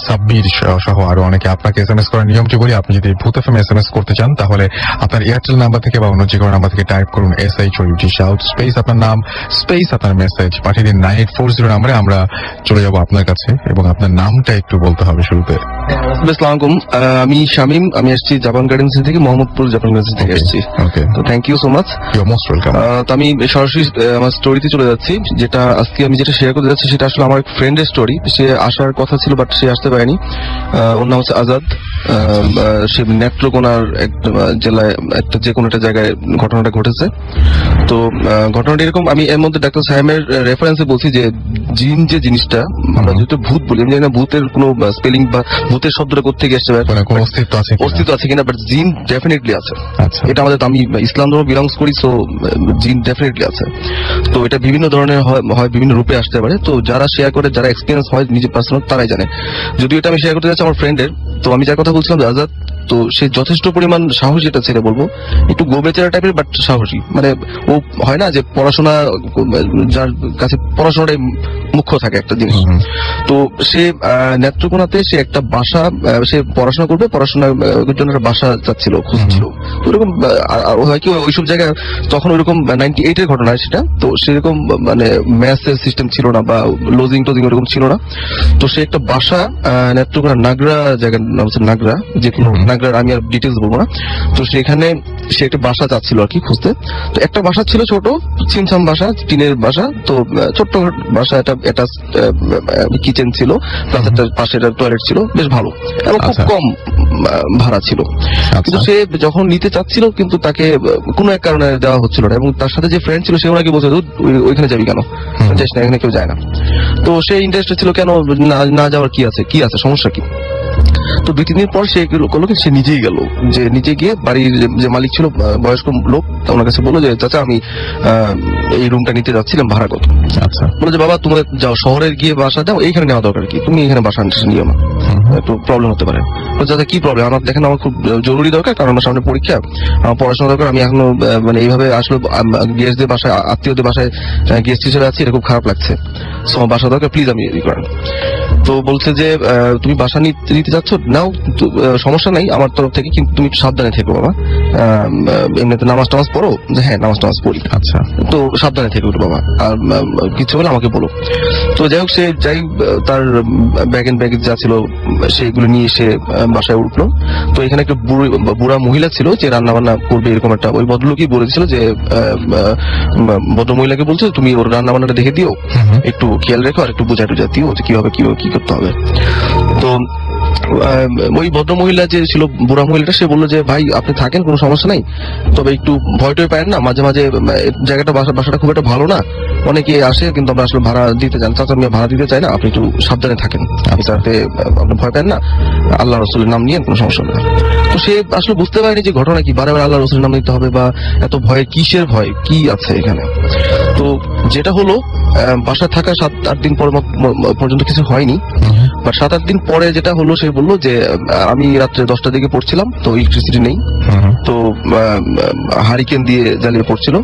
সাব্বির সহ আরো অনেকে। আপনাকে SMS করার নিয়মটি বলি, আপনি যদি ভূত FM SMS করতে চান তাহলে আপনার এয়ারটেল নাম্বার থেকে বা অন্য যে কোনো নাম্বার থেকে টাইপ করুন SHOUT শাউট স্পেস আপনার নাম স্পেস আপনার মেসেজ, পাঠিয়ে দিন 9840 নাম্বারে। আমরা চলে যাব আপনার কাছে এবং আপনার নামটা একটু বলতে হবে শুরুতে। আসসালামু আলাইকুম, আমি শামীম, আমি আসছি জাপান গার্ডেন্স থেকে, মোহাম্মদপুর জাপান গার্ডেন্স থেকে আসছি। তো thank you so much, you are most welcome. তো আমি সরাসরি আমার স্টোরিতে চলে যাচ্ছি। যেটা আজকে আমি যেটা শেয়ার করতে যাচ্ছি সেটা আসলে আমার এক ফ্রেন্ডের স্টোরি। সে আসার কথা ছিল বাট সে আসতে পারেনি। ওর নাম হচ্ছে আজাদ। সে নেত্রকোনার এক জেলায় যে কোনো একটা জায়গায় ঘটনাটা ঘটেছে। তো ঘটনাটা এরকম, আমি এর মধ্যে ডাক্তার সাহেবের রেফারেন্সে বলছি যে জিন যে জিনিসটা আমরা যেহেতু ভূত বলি, আমি জানি না ভূতের কোনো স্পেলিং বা ভূতের শব্দটা কোথেকে আসছে, অস্তিত্ব আছে কিনা, বাট জিন ডেফিনেটলি আছে। এটা আমাদের, আমি ইসলাম ধর্ম বিলংস করি, সো জিন ডেফিনেটলি আছে। তো এটা বিভিন্ন ধরনের হয়, বিভিন্ন রূপে আসতে পারে। তো যারা শেয়ার করে, যারা এক্সপিরিয়েন্স হয় নিজের পার্সোনাল, তারাই জানে। যদিও এটা আমি শেয়ার করতে যাচ্ছি আমার ফ্রেন্ডের। তো আমি যার কথা বলছিলাম আজাদ, তো সে যথেষ্ট পরিমাণ সাহসী, এটা ছেড়ে বলবো একটু গোবেচারা টাইপের, বাট সাহসী। মানে ও হয় না যে পড়াশোনা, যার কাছে পড়াশোনাটাই মুখ্য থাকে একটা জিনিস। তো সে নেত্রকোনাতে সে একটা বাসা, সে পড়াশোনা করবে, পড়াশোনার জন্য একটা বাসা চাচ্ছিল, খুঁজছিল। তো ওরকম হয় কি ওইসব জায়গায় তখন ওইরকম 98-এর ঘটনা সেটা। তো সেরকম মানে ম্যাথের সিস্টেম ছিল না বা লজিং টোজিং ওরকম ছিল না। তো সে একটা বাসা নেত্রকোনা নাগরা জায়গার নাম হচ্ছে নাগরা, যে কোনো নাগরার আমি আর ডিটেলস বলবো না। তো সেখানে সে একটা বাসা চাচ্ছিল আর কি খুঁজতে। তো একটা বাসা ছিল ছোট ছিমছাম বাসা, টিনের বাসা। তো ছোট্ট বাসা, একটা কিচেন ছিল, প্লাস একটা পাশে একটা টয়লেট ছিল, বেশ ভালো এবং খুব কম ভাড়া ছিল। কিন্তু সে যখন নিতে চাচ্ছিল কিন্তু তাকে কোনো এক কারণে দেওয়া হচ্ছিল না। এবং তার সাথে যে ফ্রেন্ড ছিল সে ওনাকে বলছে ওইখানে যাবি কেন, যাস না, এখানে কেউ যায় না। তো সে ইন্টারেস্টেড ছিল, কেন না যাওয়ার কি আছে সমস্যা কি। তো তো 2-3 দিন পর সে করলো কি, সে নিজেই গেল, যে নিজে গিয়ে বাড়ির যে মালিক ছিল বয়স্ক লোক, ওনার কাছে বললো যে চাচা আমি এই রুমটা নিতে যাচ্ছিলাম, ভাড়া কত? আচ্ছা। বলে যে বাবা তোমার যাও শহরে গিয়ে বাসা দাও, এইখানে নেওয়া দরকার কি, তুমি এখানে বাসা নিও না, একটু প্রবলেম হতে পারে। চাচা কি প্রবলেম? আমার দেখেন আমার খুব জরুরি দরকার, কারণ আমার সামনে পরীক্ষা, আমার পড়াশোনা দরকার, আমি এখনো মানে এইভাবে আসলে গেস্টদের বাসায়, আত্মীয়দের বাসায় গেস্ট হিসেবে আছি, এটা খুব খারাপ লাগছে, সো আমার বাসা দরকার, প্লিজ আমি ই করেন। তো বলছে যে তুমি বাসা নিতে যাচ্ছ নাও, সমস্যা নাই আমার তরফ থেকে, কিন্তু তুমি সাবধানে থেকো বাবা, এমনিতে নামাজ টামাজ পড়ো? যে হ্যাঁ নামাজ টামাজ পড়ি। আচ্ছা। তো সাবধানে থেকো বাবা, আর কিছু হলে আমাকে বলো। তো যাই হোক, সে তার ব্যাগ এন্ড ব্যাগেজ যা ছিল সেগুলো নিয়ে এসে বাসায় উঠলো। তো এখানে একটা বুড়া মহিলা ছিল যে রান্না বান্না করবে, এরকম একটা, ওই ভদ্রলোকই বলেছিল যে ভদ্র মহিলাকে বলছে তুমি ওর রান্না বান্নাটা দেখে দিও, একটু খেয়াল রেখো, আর একটু বোঝা টুজা দিও যে কিভাবে কি করতে হবে। তো ওই ভদ্র মহিলা যে ছিল, বুড়া মহিলাটা, সে বললো যে ভাই আপনি থাকেন, কোনো সমস্যা নাই, তবে একটু ভয় টয় পায় না, মাঝে মাঝে জায়গাটা বাসাটা খুব একটা ভালো না, অনেকে আসে কিন্তু আমরা আসলে ভাড়া দিতে চান, চাচা আমি ভাড়া দিতে চাই না, আপনি একটু সাবধানে থাকেন, যাতে আপনি ভয় পান না, আল্লাহ রসুলের নাম নিয়ে কোনো সমস্যা না। তো সে আসলে বুঝতে পারেনি যে ঘটনা কি, বারে বারে আল্লাহ রসুলের নাম নিতে হবে, বা এত ভয় কিসের ভয়, কি আছে এখানে। তো যেটা হলো, বাসায় থাকা 7-8 দিন পর্যন্ত কিছু হয়নি, বাট 7-8 দিন পরে যেটা হলো, সে বললো যে আমি রাত্রে 10টার দিকে পড়ছিলাম, তো ইলেকট্রিসিটি নেই, তো হারিকেন দিয়ে জ্বালিয়ে পড়ছিল।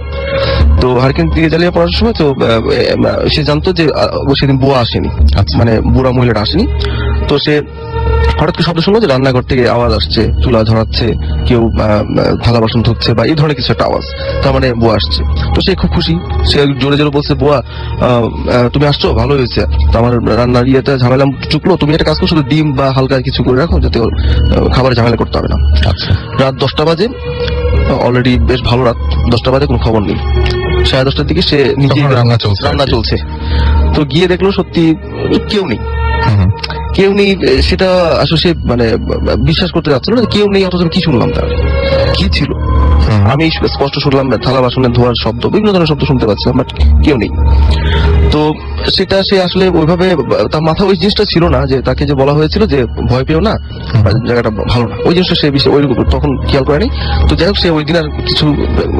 তো হারিকেন দিয়ে জ্বালিয়ে পড়ার সময় তো সে জানতো যে সেদিন বুয়া আসেনি, মানে বুড়া মহিলাটা আসেনি। তো সে হঠাৎ করে শব্দ শুনলো যে রান্নাঘর থেকে আওয়াজ আসছে, চুলা ধরাচ্ছে, কেউ থালা বাসন ধুচ্ছে, বা এই ধরনের কিছু একটা আওয়াজ, তার মানে বুয়া আসছে। তো সে খুব খুশি, সে জোরে জোরে বলছে বুয়া তুমি আসছো, ভালো হয়েছে, তো আমার রান্নার ইয়েটা ঝামেলা চুকলো, তুমি একটা কাজ করছো, ডিম বা হালকা কিছু করে রাখো, যাতে খাবারে ঝামেলা করতে হবে না। রাত 10টা বাজে, অলরেডি বেশ ভালো রাত, 10টা বাজে, কোনো খবর নেই। 10:30টার দিকে সে নিজে রান্না চলছে, তো গিয়ে দেখলো সত্যি কেউ নেই, সেটা আসলে সে মানে বিশ্বাস করতে যাচ্ছিল না, কেউ নেই, অথচ কি শুনলাম, তার কি ছিল, আমি স্পষ্ট শুনলাম থালা বাসনের ধোয়ার শব্দ, বিভিন্ন ধরনের শব্দ শুনতে পাচ্ছিলাম, বাট কেউ নেই। তো সেটা সে আসলে ওইভাবে, তার মাথা ওই জিনিসটা ছিল না যে তাকে যে বলা হয়েছিল যে ভয় পেও না, জায়গাটা ভালো না, ওই জিনিসটা সে ওই তখন খেয়াল করেনি। তো যাই হোক, সে ওই দিন আর কিছু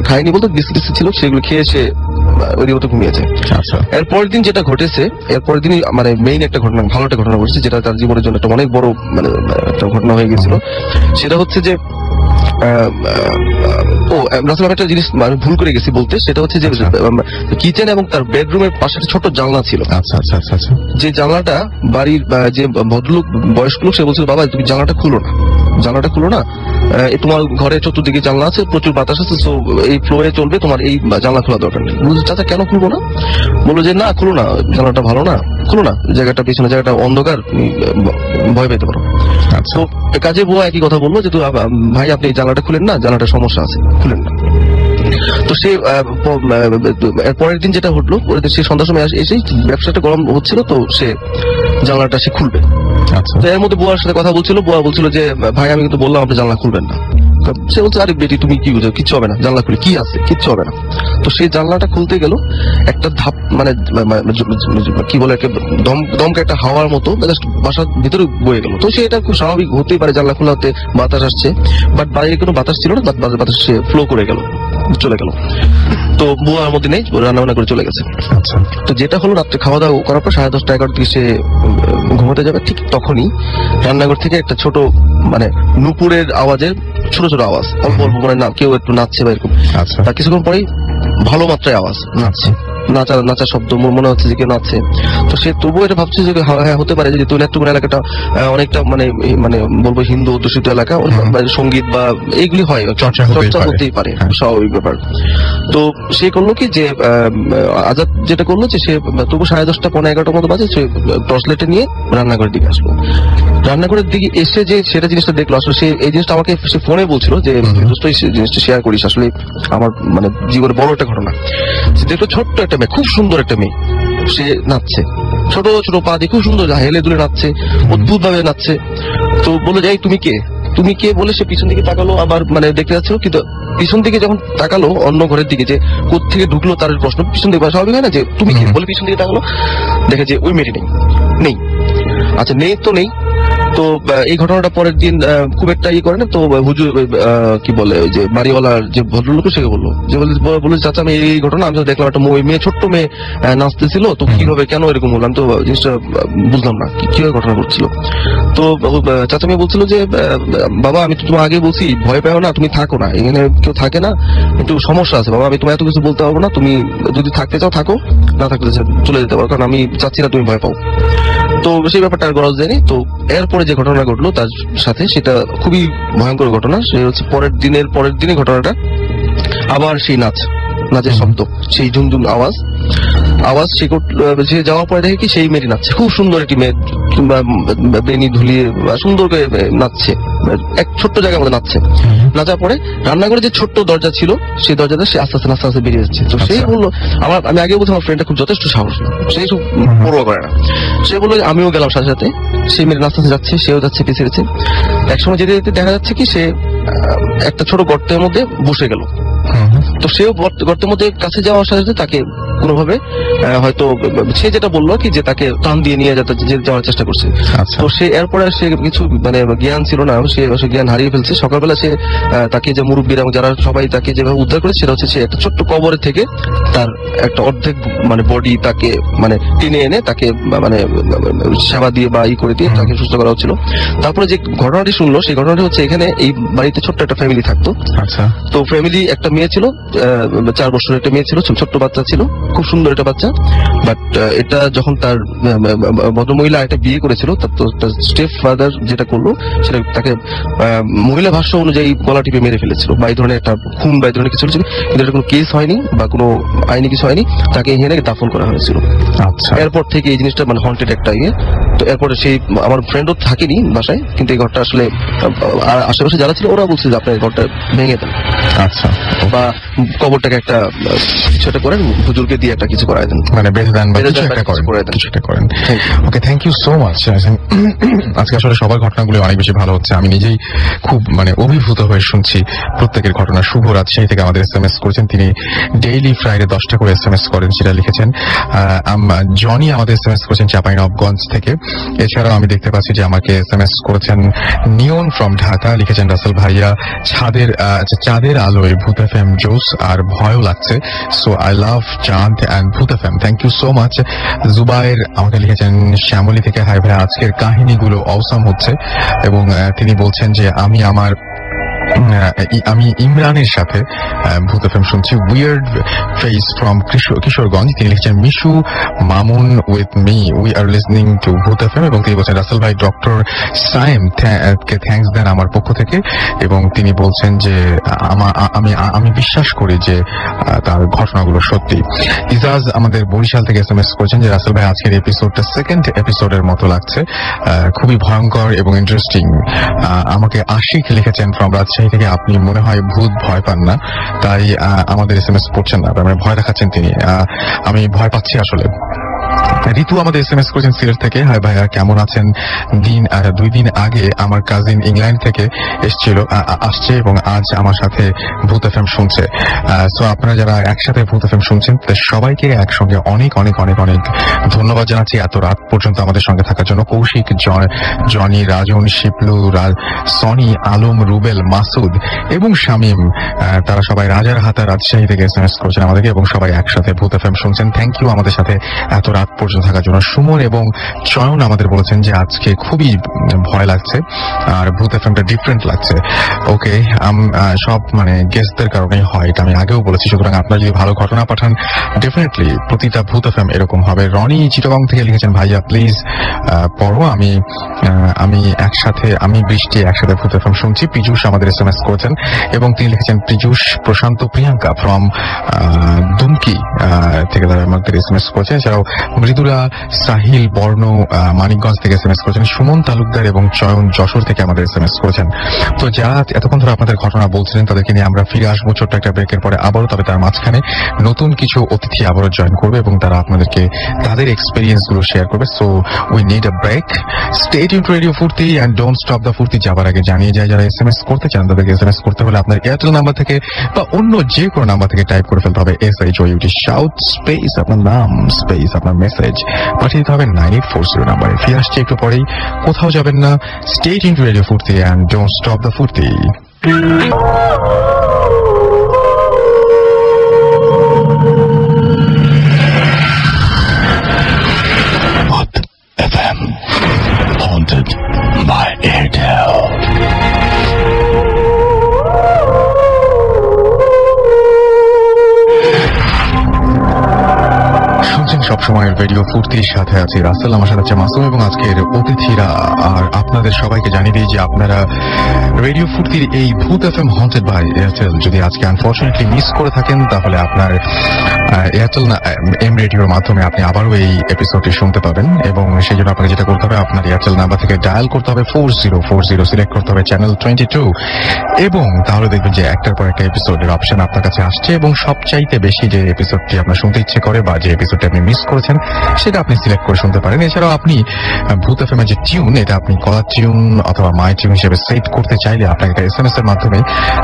খায়নি, বলতো বিস্কিট ছিল, সেগুলো খেয়ে সে ওই দিন ঘুমিয়েছে। এরপরের দিন যেটা ঘটেছে, এরপরের দিনই মানে মেইন একটা ঘটনা, ভালো একটা ঘটনা ঘটেছে, যেটা তার জীবনের জন্য একটা অনেক বড় মানে একটা ঘটনা হয়ে গেছিল। সেটা হচ্ছে যে একটা জিনিস আমি ভুল করে গেছি বলতে, সেটা হচ্ছে যে কিচেন এবং তার বেডরুমের পাশে একটা ছোট জানলা ছিল। যে জানলাটা বাড়ির যে ভদ্রলোক, বয়স্ক লোক, সে বলছিল বাবা তুমি জানলাটা খুলো না, তোমার ঘরে চতুর্দিকে জানলা আছে, প্রচুর বাতাস আছে, তো এই ফ্লোরে চলবে, তোমার এই জানলা খোলা দরকার নেই। বলছে চাচা কেন খুলবো না? বললো যে না খুলো না, জানলাটা ভালো না, খুলো না, জায়গাটা পিছনে জায়গাটা অন্ধকার, ভয় পেতে পারো। তো কাজে বুয়া একই কথা বললো যে ভাই আপনি জানলাটা খুলেন না, জানলাটা সমস্যা আছে, খুলেন না। তো সে পরের দিন যেটা ঘটলো, সে সন্ধ্যার সময় এসেই ব্যবসাটা গরম হচ্ছিল, তো সে জানলাটা সে খুলবে। তো এর মধ্যে বুয়ার সাথে কথা বলছিল, বুয়া বলছিল যে ভাই আমি কিন্তু বললাম আপনি জানলা খুলবেন না। সে বলছে আরে বেটি তুমি কি বুঝো, কিচ্ছু হবে না, জানলা খুলে কি আছে, কিচ্ছু হবে না। তো সেই জানলাটা খুলতে গেল, একটা ধাপ মানে কি বলে দমকা একটা হাওয়ার মতো বাসার ভিতরে বয়ে গেল। তো সে এটা খুব স্বাভাবিক হতেই পারে, জানলা খোলা হতে বাতাস আসছে, বাট বাইরে কোনো বাতাস ছিল না, বাতাস সে ফ্লো করে চলে গেল। তো বুয়ার মধ্যে নেই, রান্না বান্না করে চলে গেছে। তো যেটা হলো, রাত্রে খাওয়া দাওয়া করার পর 10:30-11টার দিকে সে ঘুমাতে যাবে, ঠিক তখনই রান্নাঘর থেকে একটা ছোট মানে নুপুরের আওয়াজের ছোট ছোট আওয়াজ, অল্প অল্প মানে কেউ একটু নাচছে বা এরকম। তার কিছুক্ষণ পরেই ভালো মাত্রায় আওয়াজ, নাচা শব্দ, মনে হচ্ছে যে কেউ নাচছে। তো সে তবুও এটা ভাবছে যে হ্যাঁ হতে পারে, যে তৈলাক্তপুর এলাকাটা অনেকটা মানে বলবো হিন্দু অধ্যুষিত এলাকা, সঙ্গীত বা এইগুলি হয়, চর্চা হতেই পারে, স্বাভাবিক ব্যাপার। তো সে করলো কি যে আজাদ যেটা করলো যে সে তবু 10:30-11টার মতো বাজে, সে টর্চ লাইটে নিয়ে রান্নাঘরের দিকে আসলো। রান্নাঘরের দিকে এসে যে সেটা জিনিসটা দেখলো, আসলে সে এই জিনিসটা আমাকে সে ফোনে বলছিল যে দোস্ত এই জিনিসটা শেয়ার করিস, আসলে আমার মানে জীবনের বড় একটা ঘটনা। দেখলো ছোট্ট একটা মেয়ে, খুব সুন্দর একটা মেয়ে, সে নাচছে, ছোট ছোট পা দিয়ে খুব সুন্দর হেলে দুলে নাচছে, অদ্ভুত ভাবে নাচছে। তো বলে যাই তুমি কে বলে সে পিছন দিকে তাকালো, আবার মানে দেখতে যাচ্ছিল, কিন্তু পিছন দিকে যখন তাকালো অন্য ঘরের দিকে, যে কোত্থেকে ঢুকলো তার প্রশ্ন, পিছন দিকে স্বাভাবিক হয় না যে তুমি কে বলে পিছন দিকে তাকালো, দেখে যে ওই মেয়েটি নেই। আচ্ছা নেই তো নেই, তো এই ঘটনাটা পরের দিন খুব একটা করে না, তো হুজুর কি বলে ওই যে বাড়িওয়ালার যে ভদ্রলোক সে বললো যে বলে চাচা আমি এই ঘটনা আমি দেখলাম একটা মেয়ে ছোট্ট মেয়ে নাচতেছিল, তো কিভাবে কেন এরকম বললাম, তো জিনিসটা বুঝলাম না কিভাবে ঘটনা ঘটছিল। তো চাচা মেয়ে বলছিল যে বাবা আমি তো তোমার আগে বলছি ভয় পাও না, তুমি থাকো না, এখানে কেউ থাকে না, একটু সমস্যা আছে বাবা, আমি তোমার এত কিছু বলতে পারবো না, তুমি যদি থাকতে চাও থাকো, না থাকতে চলে যেতে পারো, কারণ আমি চাচ্ছি না তুমি ভয় পাও। তো সেই ব্যাপারটা আর গরজ দেয়নি। তো এরপরে যে ঘটনা ঘটলো তার সাথে সেটা খুবই ভয়ঙ্কর ঘটনা। সে হচ্ছে পরের দিনে ঘটনাটা আবার সেই নাচের শব্দ, সেই ঝুমঝুম আওয়াজ সে যাওয়ার পরে দেখে কি সেই মেয়েটি নাচছে, খুব সুন্দর একটি মেয়ে, কিংবা বেনি ধুলিয়ে সুন্দর করে নাচছে, এক ছোট্ট জায়গার মধ্যে নাচছে। নাচার পরে রান্নাঘরে যে ছোট্ট দরজা ছিল সেই দরজাটা সে আস্তে আস্তে বেরিয়ে যাচ্ছে। তো সেই বললো আমি আগে বলছি আমার ফ্রেন্ডটা খুব যথেষ্ট সাহস না, সেই সব পরোয়া করে না। সে বললো আমিও গেলাম সাথে সাথে, সেই মেয়ে নাচতে যাচ্ছে, সেও যাচ্ছে পিছিয়ে গেছে। একসময় যেতে যেতে দেখা যাচ্ছে কি সে একটা ছোট গর্তের মধ্যে বসে গেল। তো সেও গর্তের মধ্যে কাছে যাওয়ার সাথে সাথে তাকে কোনোভাবে হয়তো সে যেটা বললো কি যে তাকে টান দিয়ে নিয়ে যাওয়ার চেষ্টা করছে। তো সে এরপরে সে কিছু মানে জ্ঞান ছিল না, সে জ্ঞান হারিয়ে ফেলছে। সকালবেলা সে তাকে যে মুরব্বীরা এবং যারা সবাই তাকে যেভাবে উদ্ধার করে সেটা হচ্ছে সে একটা ছোট্ট কবরের থেকে তার একটা অর্ধেক মানে বডি তাকে মানে টেনে এনে তাকে মানে সেবা দিয়ে বা করে দিয়ে তাকে সুস্থ করা হচ্ছিল। তারপরে যে ঘটনাটি শুনলো সেই ঘটনাটি হচ্ছে এখানে এই বাড়িতে ছোট্ট একটা ফ্যামিলি থাকতো। তো ফ্যামিলি একটা মেয়ে ছিল, 4 বছরের একটা মেয়ে ছিল, ছোট্ট বাচ্চা ছিল, খুব সুন্দর একটা বাচ্চা। বাট এটা যখন তার ভদ্রমহিলা একটা বিয়ে করেছিল, তার স্টেপ ফাদার যেটা করলো সেটা তাকে মহিলা ভাষ্য অনুযায়ী গলা টিপে মেরে ফেলেছিল, বা এই ধরনের একটা খুন বা এই ধরনের কিছু ছিল, কিন্তু এটা কোনো কেস হয়নি বা কোনো আইনি কিছু হয়নি, তাকে এখানে দাফন করা হয়েছিল। এরপর থেকে এই জিনিসটা মানে হন্টেড একটা ইয়ে। তো এরপরে সেই আমার ফ্রেন্ডও থাকেনি বাসায়, কিন্তু এই ঘরটা আসলে আশেপাশে যারা ছিল ওরা বলছে যে আপনার এই ঘরটা ভেঙে দেন, আচ্ছা, বা কবরটাকে একটা কিছু একটা করেন, হুজুরকে দিয়ে একটা কিছু করায় দেন, মানে বেঁধে দেন বা কিছু একটা করেন। ওকে, থ্যাংক ইউ সো মাচ। আজকে আসলে সবার ঘটনাগুলো অনেক বেশি ভালো হচ্ছে, আমি নিজেই খুব মানে অভিভূত হয়ে শুনছি প্রত্যেকের ঘটনা। শুভ রাজশাহী থেকে আমাদের SMS করেছেন, তিনি ডেইলি ফ্রাইডে 10টা করে SMS করেন, সেটা লিখেছেন। জনি আমাদের SMS করেছেন চাঁপাইনবাবগঞ্জ থেকে। এছাড়াও আমি দেখতে পাচ্ছি যে আমাকে SMS করেছেন নিয়ন ফ্রম ঢাকা, লিখেছেন রাসেল ভাইয়া চাঁদের আলোয় ভূত FM জোস আর ভয়ও লাগছে, সো আই লাভ চাঁদ অ্যান্ড ভূত FM। Thank you so much. Zubair আমাকে লিখেছেন শ্যামলী থেকে, হাই ভাই আজকের কাহিনীগুলো অসাম হচ্ছে, এবং তিনি বলছেন যে আমি ইমরানের সাথে ভূত FM শুনছি। উইয়ার্ড ফেস ফ্রম কিশোরগঞ্জ, তিনি লিখছেন Mishu Mamun with me, we are listening to ভূত FM, এবং তিনি বলছেন রাসেল ভাই ডক্টর সাইম কে থ্যাঙ্কস দেন আমার পক্ষ থেকে, এবং তিনি বলছেন যে আমি বিশ্বাস করি যে তার ঘটনাগুলো সত্যি। ইজাজ আমাদের বরিশাল থেকে SMS করেছেন যে রাসেল ভাই আজকের এপিসোডটা সেকেন্ড এপিসোডের মতো লাগছে, খুবই ভয়ঙ্কর এবং ইন্টারেস্টিং। আমাকে আশিক লিখেছেন ফ্রম রাজশাহী থেকে, আপনি মনে হয় ভূত ভয় পান না, তাই আমাদের SMS পড়ছেন না, ভয় দেখাচ্ছেন তিনি। আমি ভয় পাচ্ছি আসলে। ঋতু আমাদের SMS করেছেন সিলেট থেকে, হাই ভাইয়া কেমন আছেন? 2 দিন আগে আমার কাজিন ইংল্যান্ড থেকে আসছে এবং আজ আমার সাথে ভূত FM শুনছে। সো আপনারা যারা একসাথে ভূত FM শুনছেন সবাইকে একসঙ্গে অনেক অনেক অনেক অনেক ধন্যবাদ জানাচ্ছি এত রাত পর্যন্ত আমাদের সঙ্গে থাকার জন্য। কৌশিক, জনি, রাজন, শিপলু, সনি, আলম, রুবেল, মাসুদ এবং শামীম, তারা সবাই রাজারহাটা রাজশাহী থেকে SMS করেছেন আমাদেরকে, এবং সবাই একসাথে ভূত FM শুনছেন। থ্যাংক ইউ আমাদের সাথে এত রাত পর্যন্ত থাকার জন্য। সুমন এবং চয়ন আমাদের বলেছেন যে আজকে খুবই ভয় লাগছে আর ভূত FMটা ডিফারেন্ট লাগছে। ওকে, সব মানে গেস্টদের কারণেই হয়, এটা আমি আগেও বলেছি, সুতরাং আপনারা যদি ভালো ঘটনা পাঠান ডেফিনেটলি প্রতিটা ভূত FM এরকম হবে। রনি চিটাগং থেকে লিখেছেন ভাইয়া প্লিজ পড়ো, আমি বৃষ্টি একসাথে ভূত FM শুনছি। পীযুষ আমাদের SMS করেছেন, এবং তিনি লিখেছেন পীযুষ প্রশান্ত প্রিয়াঙ্কা ফ্রম দুমকি থেকে তারা আমাদের SMS করেছেন। এছাড়াও মৃদুলা, সাহিল, বর্ণ মানিকগঞ্জ থেকে SMS করেছেন। সুমন তালুকদার এবং চয়ন যশোর থেকে আমাদের SMS করেছেন। তো যারা এতক্ষণ ধরে আপনাদের ঘটনা বলছিলেন তাদেরকে নিয়ে আমরা ফিরে আসবো ছোট্ট একটা ব্রেকের পরে আবারও, তবে তার মাঝখানে নতুন কিছু অতিথি আবারও জয়েন করবে এবং তারা আপনাদেরকে তাদের এক্সপিরিয়েন্স গুলো শেয়ার করবে। So we need a break. Stay tuned to radio Foorti and don't stop the Foorti. যাবার আগে জানিয়ে যায় যারা SMS করতে চান তাদেরকে SMS করতে হলে আপনার এয়ারটেল নাম্বার থেকে বা অন্য যে কোনো নাম্বার থেকে টাইপ করে ফেলতে হবে SHOUT শাউট স্পেস আপনার নাম স্পেস আপনার মেসেজ মেসেজ পাঠিয়ে দিতে হবে 9840 নাম্বারে। ফিরে আসছে একটু পরেই, কোথাও যাবেন না। স্টে টিউনড টু রেডিও ফুর্তি এন্ড ডোন্ট স্টপ দ্য ফুর্তি। FM haunted by Airtel. শুনছেন সবসময় রেডিও ফুর্তির সাথে আছি রাসেল, আমার সাথে আছে মাসুম এবং আজকের অতিথিরা। আর আপনাদের সবাইকে জানিয়ে দিই যে আপনারা রেডিও ফুর্তির এই ভূত এফএম হন্টেড বাই এয়ারটেল যদি আজকে আনফরচুনেটলি মিস করে থাকেন, তাহলে আপনার এয়ারটেল এম রেডিওর মাধ্যমে আপনি আবারও এই এপিসোডটি শুনতে পাবেন। এবং সেই জন্য আপনাকে যেটা করতে হবে, আপনার এয়ারটেল নাম্বার থেকে ডায়াল করতে হবে 4040, সিলেক্ট করতে হবে চ্যানেল 22, এবং তাহলে দেখবেন যে একটার পর একটা এপিসোডের অপশন আপনার কাছে আসছে এবং সবচাইতে বেশি যে এপিসোডটি আপনার শুনতে ইচ্ছে করে বা যে এপিসোডটি আপনি মিস করেছেন সেটা আপনি সিলেক্ট করে শুনতে পারেন। এছাড়াও আপনি ভূত এফএম এর যে টিউন, এটা আপনি কলার টিউন অথবা মাই টিউন হিসেবে সেট করতে চাইলে আপনাকে একটা SMS এর মাধ্যমে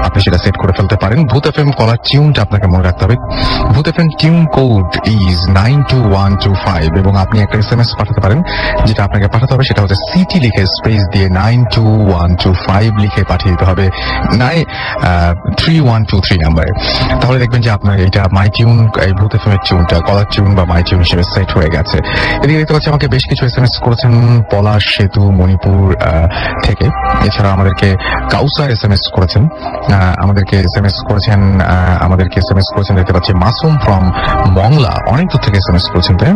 আপনি সেটা সেট করে ফেলতে পারেন। ভূত এফএম কলার টিউনটা আপনাকে মনে রাখতে হবে। ভূত এফএম টিউন কোড ইজ 92125 এবং আপনি একটা SMS পাঠাতে পারেন। যেটা আপনাকে পাঠাতে হবে সেটা হচ্ছে সিটি লিখে স্পেস দিয়ে 92125 লিখে পাঠিয়ে দিতে হবে 3123 নাম্বারে। তাহলে দেখবেন যে আপনার এটা মাই টিউন, এই ভূত এফএম এর টিউনটা কলার টিউন বা মাই টিউন হিসেবে সেট হয়ে গেছে। এদিকে দেখতে পাচ্ছি আমাকে বেশ কিছু SMS করেছেন পলাশ সেতু মণিপুর থেকে। এছাড়া আমাদেরকে কাউসার SMS করেছেন, আমাদেরকে SMS করেছেন দেখতে পাচ্ছি মাসুম ফ্রম মংলা, অনেক দূর থেকে SMS করেছেন। তাই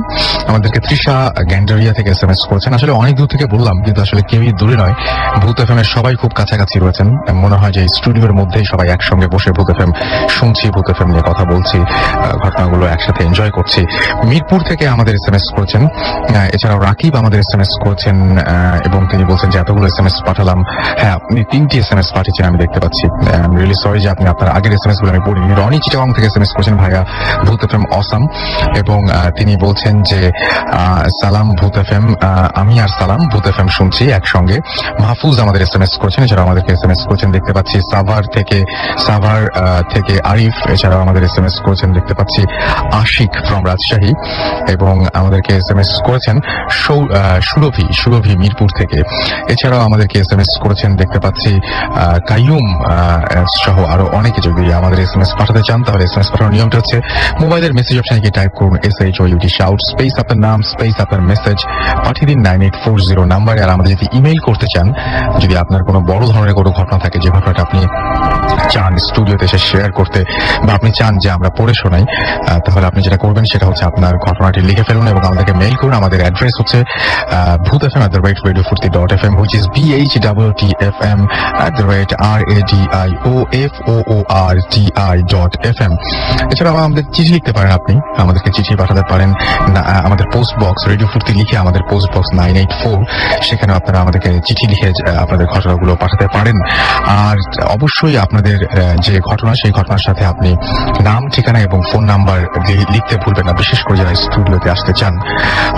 আমাদেরকে তৃষা গ্যান্ডারিয়া থেকে SMS করেছেন। আসলে অনেক দূর থেকে বললাম, কিন্তু আসলে কেউই দূরে নয়। ভূত এফএম এর সবাই খুব কাছাকাছি রয়েছেন। মনে হয় যে স্টুডিওর মধ্যেই সবাই একসঙ্গে বসে ভূত এফএম শুনছি, ভূত এফএম নিয়ে কথা বলছি, ঘটনাগুলো একসাথে এনজয় করছি। মিরপুর থেকে আমাদের SMS করেছেন। এছাড়াও রাকিব আমাদের SMS করেছেন এবং তিনি বলছেন যে এতগুলো SMS পাঠালাম। হ্যাঁ, আপনি 3টি SMS পাঠিয়েছেন আমি দেখতে পাচ্ছি। রিয়েলি সরি যে আপনি আপনার আগের SMS গুলো আমি পড়িনি। রনি চিটাগং থেকে SMS করেছেন, ভাইয়া ভূত এফএম অসাম, এবং তিনি বলছেন যে সালাম ভূত এফএম, আমি আর সালাম ভূত এফএম শুনছি একসঙ্গে। মাহফুজ আমাদের SMS করেছেন। এছাড়াও আমাদেরকে SMS করেছেন দেখতে পাচ্ছি সাভার থেকে আরিফ। এছাড়াও আমাদের SMS করেছেন দেখতে পাচ্ছি আশিক ফ্রম রাজশাহী, এবং আমাদেরকে SMS করেছেন সুরভি মিরপুর থেকে। এছাড়াও আমাদেরকে SMS করেছেন দেখতে পাচ্ছি কাইয়ুম সহ আরো অনেকে। যদি আমাদের SMS পাঠাতে চান তাহলে SMS পাঠানোর নিয়মটা হচ্ছে মোবাইলের মেসেজ অপশনে গিয়ে টাইপ করুন SHOUT শাউট স্পেস আপনার নাম স্পেস আপনার মেসেজ, পাঠিয়ে দিন 9840 নাম্বারে। আর আমাদের যদি ইমেইল করতে চান, যদি আপনার কোনো বড় ধরনের কোনো ঘটনা থাকে, যে ঘটনাটা আপনি চান স্টুডিওতে এসে শেয়ার করতে বা আপনি চান যে আমরা পড়ে শোনাই, তাহলে আপনি যেটা করবেন সেটা হচ্ছে আপনার ঘটনাটি লিখে ফেলুন এবং আমাদেরকে মেইল করুন। আমাদের অ্যাড্রেস হচ্ছে bhootfm@radiofurti.fm, which is BHTTFM@radioforti.fm। এছাড়াও আমাদের চিঠি লিখতে পারেন, আপনি আমাদেরকে চিঠি পাঠাতে পারেন আমাদের পোস্ট বক্স রেডিও ফুর্তি লিখে, আমাদের পোস্ট বক্স 984, সেখানে আপনারা আমাদেরকে চিঠি লিখে আপনাদের ঘটনাগুলো পাঠাতে পারেন। আর অবশ্যই আপনাদের যে ঘটনা, সেই ঘটনার সাথে আপনি নাম, ঠিকানা এবং ফোন নাম্বার লিখতে ভুলবেন না, বিশেষ করে যারা স্টুডিওতে আসতে চান।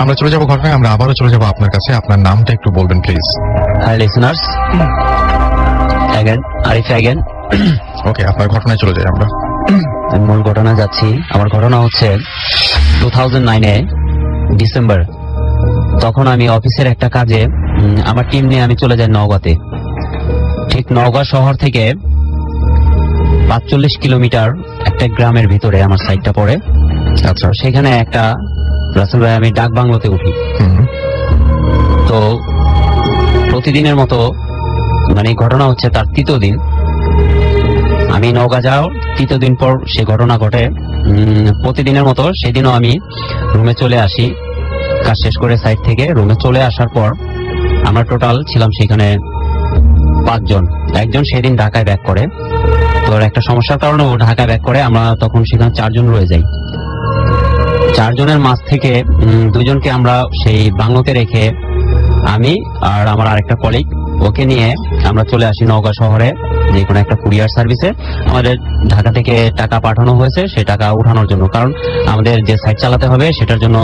আমরা চলে যাব ঘটনায়, আমরা আবারও চলে যাব আপনার কাছে। আপনার নামটা একটু বলবেন please. Hi listeners, Arif again. Okay, আপনার ঘটনায় চলে যাই আমরা। মূল ঘটনা যাচ্ছি। আমার ঘটনা হচ্ছে 2009 ডিসেম্বর। তখন আমি অফিসের একটা কাজে আমার টিম নিয়ে আমি চলে যাই নওগাঁতে। ঠিক নওগাঁ শহর থেকে 45 কিলোমিটার একটা গ্রামের ভিতরে আমার সাইটটা পড়ে। আচ্ছা, সেখানে একটা রাসেল ভাই আমি ডাক বাংলোতে উঠি। তো প্রতিদিনের মতো, মানে ঘটনা হচ্ছে তার 3য় দিন, আমি নওগাঁ যাও 3য় দিন পর সে ঘটনা ঘটে। প্রতিদিনের মতো সেদিনও আমি রুমে চলে আসি। কাজ শেষ করে সাইট থেকে রুমে চলে আসার পর আমরা টোটাল ছিলাম সেখানে 5 জন। একজন সেদিন ঢাকায় ব্যাক করে, তো একটা সমস্যার কারণে ও ঢাকায় ব্যাক করে। আমরা তখন সেখানে 4 জন রয়ে যাই। 4 জনের মাঝ থেকে 2 জনকে আমরা সেই বাংলোতে রেখে আমি আর আমার আরেকটা কলিগ, ওকে নিয়ে আমরা চলে আসি নওগাঁ শহরে যে কোনো একটা কুরিয়ার সার্ভিসে। আমাদের ঢাকা থেকে টাকা পাঠানো হয়েছে, সেই টাকা উঠানোর জন্য, কারণ আমাদের যে সাইট চালাতে হবে সেটার জন্য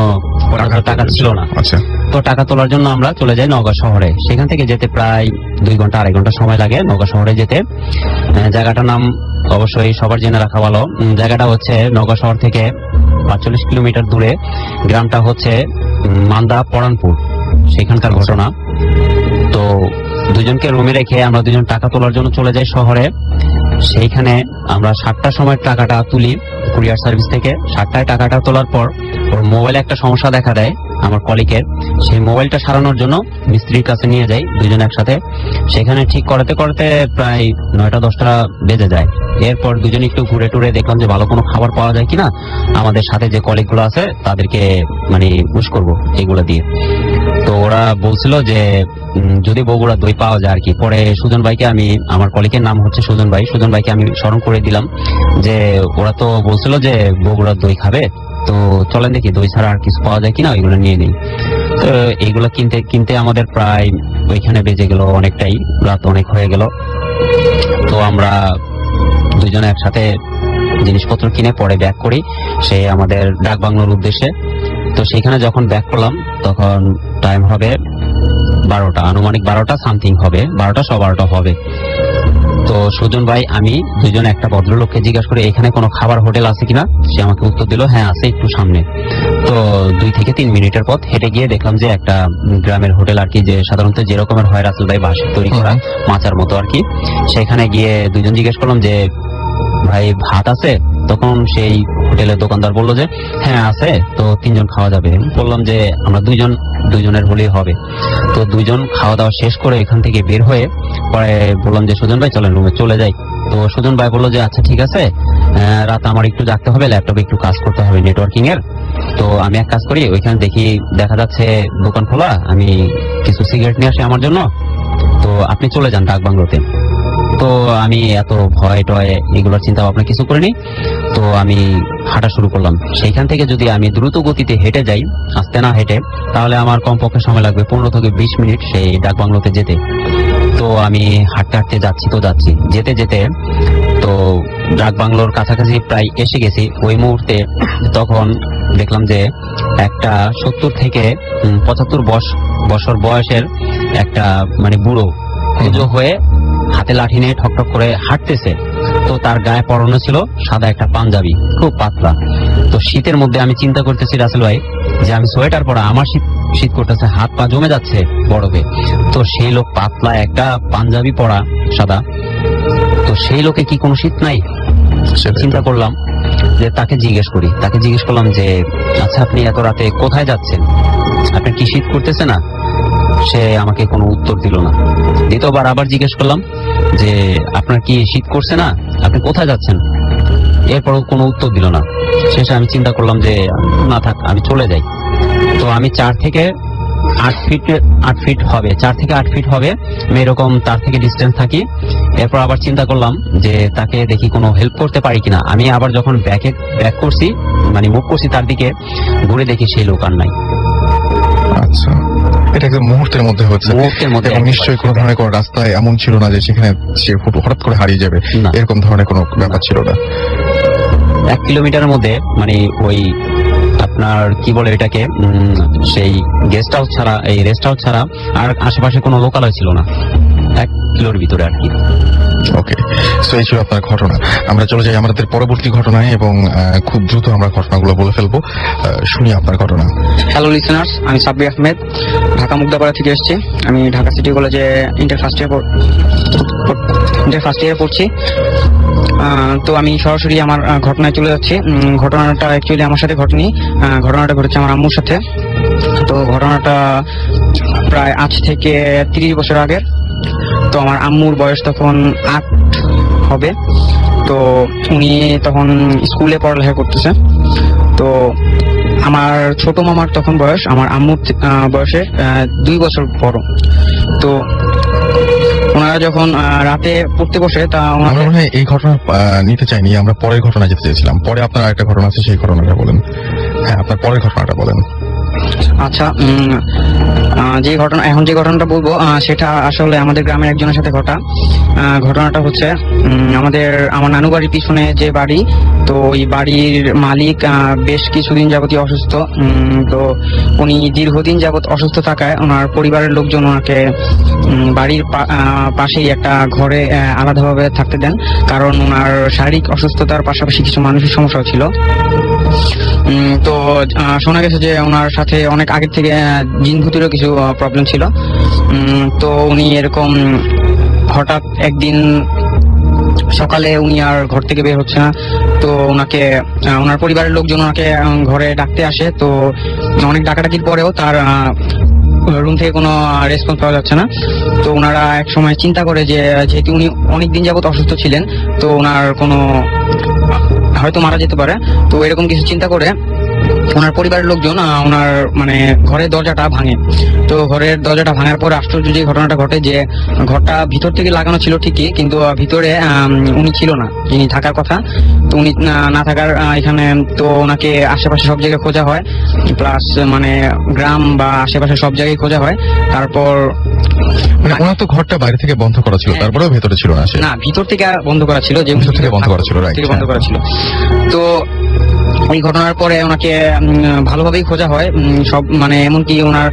টাকা ছিল না। আচ্ছা, তো টাকা তোলার জন্য আমরা চলে যাই নওগাঁ শহরে। সেখান থেকে যেতে প্রায় 2 ঘন্টা 2.5 ঘন্টা সময় লাগে নওগাঁ শহরে যেতে। জায়গাটার নাম অবশ্যই সবার জেনে রাখা ভালো। জায়গাটা হচ্ছে নওগাঁ শহর থেকে 45 কিলোমিটার দূরে। গ্রামটা হচ্ছে মান্দা পরানপুর, সেখানকার ঘটনা। তো দুজনকে রুমে রেখে আমরা দুজন টাকা তোলার জন্য চলে যাই শহরে। সেইখানে আমরা 7টার সময় টাকাটা তুলি কুরিয়ার সার্ভিস থেকে। 7টায় টাকাটা তোলার পর ওর মোবাইলে একটা সমস্যা দেখা দেয় আমার কলিগের। সেই মোবাইলটা সারানোর জন্য মিস্ত্রির কাছে নিয়ে যাই দুজন একসাথে। সেখানে ঠিক করতে করতে প্রায় 9টা-10টা বেজে যায়। এরপর দুজনে একটু ঘুরে টুরে দেখলাম যে ভালো কোনো খাবার পাওয়া যায় কিনা, আমাদের সাথে যে কলিগ গুলো আছে তাদেরকে মানে উস করবো এগুলো দিয়ে। তো ওরা বলছিল যে যদি বগুড়া দই পাওয়া যায় আর কি। পরে সুজন ভাইকে আমি, আমার কলিগের নাম হচ্ছে সুজন ভাইকে আমি স্মরণ করে দিলাম যে ওরা তো বলছিল যে বগুড়ার দই খাবে, তো চলেন দেখি দই ছাড়া আর কিছু পাওয়া যায় কিনা, ওইগুলো নিয়ে নেই। তো এইগুলো কিনতে কিনতে আমাদের প্রায় ওইখানে বেজে গেল অনেকটাই, রাত অনেক হয়ে গেল। তো আমরা দুজনে একসাথে জিনিসপত্র কিনে পরে ব্যাক করি সে আমাদের ডাক বাংলোর উদ্দেশ্যে। তো সেখানে যখন ব্যাক করলাম তখন টাইম হবে 12টা, আনুমানিক 12টা সামথিং হবে, 12টা হবে। তো সুজন ভাই আমি দুজন একটা ভদ্রলোককে জিজ্ঞাসা করে এখানে কোনো খাবার হোটেল আছে কিনা। সে আমাকে উত্তর দিল হ্যাঁ আছে, একটু সামনে। তো 2 থেকে 3 মিনিটের পথ হেঁটে গিয়ে দেখলাম যে একটা গ্রামের হোটেল আর কি, যে সাধারণত যে রকমের হয় রাসেল ভাই বাঁশের তৈরি করা মাচার মতো আর কি। সেখানে গিয়ে দুজন জিজ্ঞেস করলাম যে ভাই ভাত আছে? তখন সেই হোটেলের দোকানদার বললো যে হ্যাঁ আছে, তো 3 জন খাওয়া যাবে। বললাম যে আমরা দুজনের হলেই হবে। তো 2 জন খাওয়া দাওয়া শেষ করে এখান থেকে বের হয়ে পরে বললাম যে সুজন ভাই চলেন রুমে চলে যাই। তো সুজন ভাই বললো যে আচ্ছা ঠিক আছে, রাত আমার একটু জাগতে হবে, ল্যাপটপে একটু কাজ করতে হবে নেটওয়ার্কিং এর। তো আমি এক কাজ করি, ওইখানে দেখি দেখা যাচ্ছে দোকান খোলা, আমি কিছু সিগারেট নিয়ে আসি আমার জন্য, তো আপনি চলে যান ডাক বাংলোতে। তো আমি এত ভয় টয় এগুলোর চিন্তা ভাবনা কিছু করিনি। তো আমি হাঁটা শুরু করলাম। সেইখান থেকে যদি আমি দ্রুত গতিতে হেঁটে যাই, আস্তে না হেঁটে, তাহলে আমার কমপক্ষে সময় লাগবে 15 থেকে 20 মিনিট সেই ডাক বাংলোতে যেতে। তো আমি হাঁটতে হাঁটতে যাচ্ছি, যেতে যেতে তো ডাক বাংলোর কাছাকাছি প্রায় এসে গেছি। ওই মুহূর্তে তখন দেখলাম যে একটা 70 থেকে 75 বছর বয়সের একটা মানে বুড়ো পুজো হয়ে হাতে লাঠি নিয়ে ঠকঠক করে হাঁটতেছে। তো তার গায়ে পরানো ছিল সাদা একটা পাঞ্জাবি, খুব পাতলা। তো শীতের মধ্যে আমি চিন্তা করতেছি রাসেল ভাই যে আমি সোয়েটার পরা, আমার শীত করতেছে, হাত পা জমে যাচ্ছে বরফে। তো সেই লোক পাতলা একটা পাঞ্জাবি পরা সাদা, তো সেই লোকে কি কোনো শীত নাই? চিন্তা করলাম যে তাকে জিজ্ঞেস করলাম যে আচ্ছা আপনি এত রাতে কোথায় যাচ্ছেন, আপনার কি শীত করতেছে না? সে আমাকে কোনো উত্তর দিল না। দ্বিতীয়বার আবার জিজ্ঞেস করলাম যে আপনার কি শীত করছে না, আপনি কোথায় যাচ্ছেন? এরপরও কোনো উত্তর দিল না। শেষে আমি চিন্তা করলাম যে না থাক, আমি চলে যাই। তো আমি 4 থেকে 8 ফিট হবে আমি এরকম তার থেকে ডিস্টেন্স থাকি। এরপর আবার চিন্তা করলাম যে তাকে দেখি কোনো হেল্প করতে পারি কিনা। আমি আবার যখন ব্যাক করছি, মানে মুভ করছি তার দিকে, ঘুরে দেখি সেই লোক আর নাই। আচ্ছা, এটা একদম মুহূর্তের মধ্যে হচ্ছে। এবং নিশ্চয়ই কোনো ধরনের কোনো রাস্তায় এমন ছিল না যে সেখানে সে হঠাৎ করে হারিয়ে যাবে, এরকম ধরনের কোনো ব্যাপার ছিল না। 1 কিলোমিটারের মধ্যে মানে ওই আপনার কি বলে এটাকে, সেই গেস্ট হাউস ছাড়া, এই রেস্ট হাউস ছাড়া আর আশেপাশে কোনো লোকালয় ছিল না 1 কিলোর ভিতরে আর কি। ওকে, সো এই ছিল আপনার ঘটনা। আমরা চলে যাই আমাদের পরবর্তী ঘটনায় এবং খুব দ্রুত আমরা ঘটনাগুলো বলে ফেলবো। শুনি আপনার ঘটনা। হ্যালো লিসেনার্স, আমি সাব্বির আহমেদ, ঢাকা মুগদাপাড়া থেকে এসেছি। আমি ঢাকা সিটি কলেজে ইন্টার ফার্স্ট ইয়ারে পড়ছি। তো আমি সরাসরি আমার ঘটনায় চলে যাচ্ছি। ঘটনাটা অ্যাকচুয়ালি আমার সাথে ঘটেনি, ঘটনাটা ঘটেছে আমার আম্মুর সাথে। তো ঘটনাটা প্রায় আজ থেকে 30 বছর আগের। তো আমার আম্মুর বয়স তখন 8 হবে। তো উনি তখন স্কুলে পড়ালেখা করতেছে। তো আমার ছোট মামার তখন বয়স আমার আম্মুর বয়সের 2 বছর বড়। তো ওনারা যখন রাতে পড়তে বসে, তা আমরা মনে হয় এই ঘটনা নিতে চাইনি, আমরা পরের ঘটনা যেতে চেয়েছিলাম। পরে আপনার আরেকটা ঘটনা আছে, সেই ঘটনাটা বলেন। হ্যাঁ, আপনার পরের ঘটনাটা বলেন। আচ্ছা, যে ঘটনাটা বলবো সেটা আসলে আমাদের গ্রামের একজনের সাথে ঘটা। ঘটনাটা হচ্ছে আমার নানু বাড়ির পিছনে যে বাড়ি, তো ওই বাড়ির মালিক বেশ কিছুদিন যাবতীয় অসুস্থ। তো উনি দীর্ঘদিন যাবৎ অসুস্থ থাকায় ওনার পরিবারের লোকজন ওনাকে বাড়ির পাশেই একটা ঘরে আলাদাভাবে থাকতে দেন, কারণ ওনার শারীরিক অসুস্থতার পাশাপাশি কিছু মানসিক সমস্যাও ছিল। তো শোনা গেছে যে ওনার সাথে অনেক আগের থেকে জিন ভূতেরও কিছু প্রবলেম ছিল। তো উনি এরকম হঠাৎ একদিন সকালে উনি আর ঘর থেকে বের হচ্ছে না। তো ওনাকে ওনার পরিবারের লোকজন ওনাকে ঘরে ডাকতে আসে। তো অনেক ডাকাডাকির পরেও তার রুম থেকে কোনো রেসপন্স পাওয়া যাচ্ছে না। তো ওনারা এক সময় চিন্তা করে যে যেহেতু উনি অনেকদিন যাবত অসুস্থ ছিলেন, তো ওনার কোনো হয়তো মারা যেতে পারে। তো এরকম কিছু চিন্তা করে ওনার পরিবারের লোকজন ওনার মানে ঘরের দরজাটা ভাঙে। তো ঘরের দরজাটা ভাঙার পর আশ্চর্য যে ঘটনাটা ঘটে যে ঘরটা ভিতর থেকে লাগানো ছিল ঠিকই, কিন্তু ভিতরে উনি ছিল না, যিনি থাকার কথা। তো উনি না থাকার এখানে তো ওনাকে আশেপাশে সব জায়গায় খোঁজা হয়, প্লাস মানে গ্রাম বা আশেপাশে সব জায়গায় খোঁজা হয়। তারপর মানে ওনার তো ঘরটা বাইরে থেকে বন্ধ করা ছিল, তারপরেও ভেতরে ছিল না সে? না, ভিতর থেকে বন্ধ করা ছিল, যে ভিতর থেকে বন্ধ করা ছিল, রাইট, বন্ধ করা ছিল। তো এই ঘটনার পরে ওনাকে ভালোভাবেই খোঁজা হয় সব, মানে এমনকি ওনার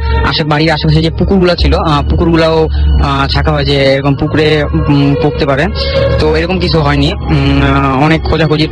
বাড়ির আশেপাশে যে পুকুরগুলো ছিল, পুকুরগুলাও ছাকা হয় যে এরকম পুকুরে পড়তে পারে। তো এরকম কিছু হয়নি, অনেক খোঁজাখুঁজি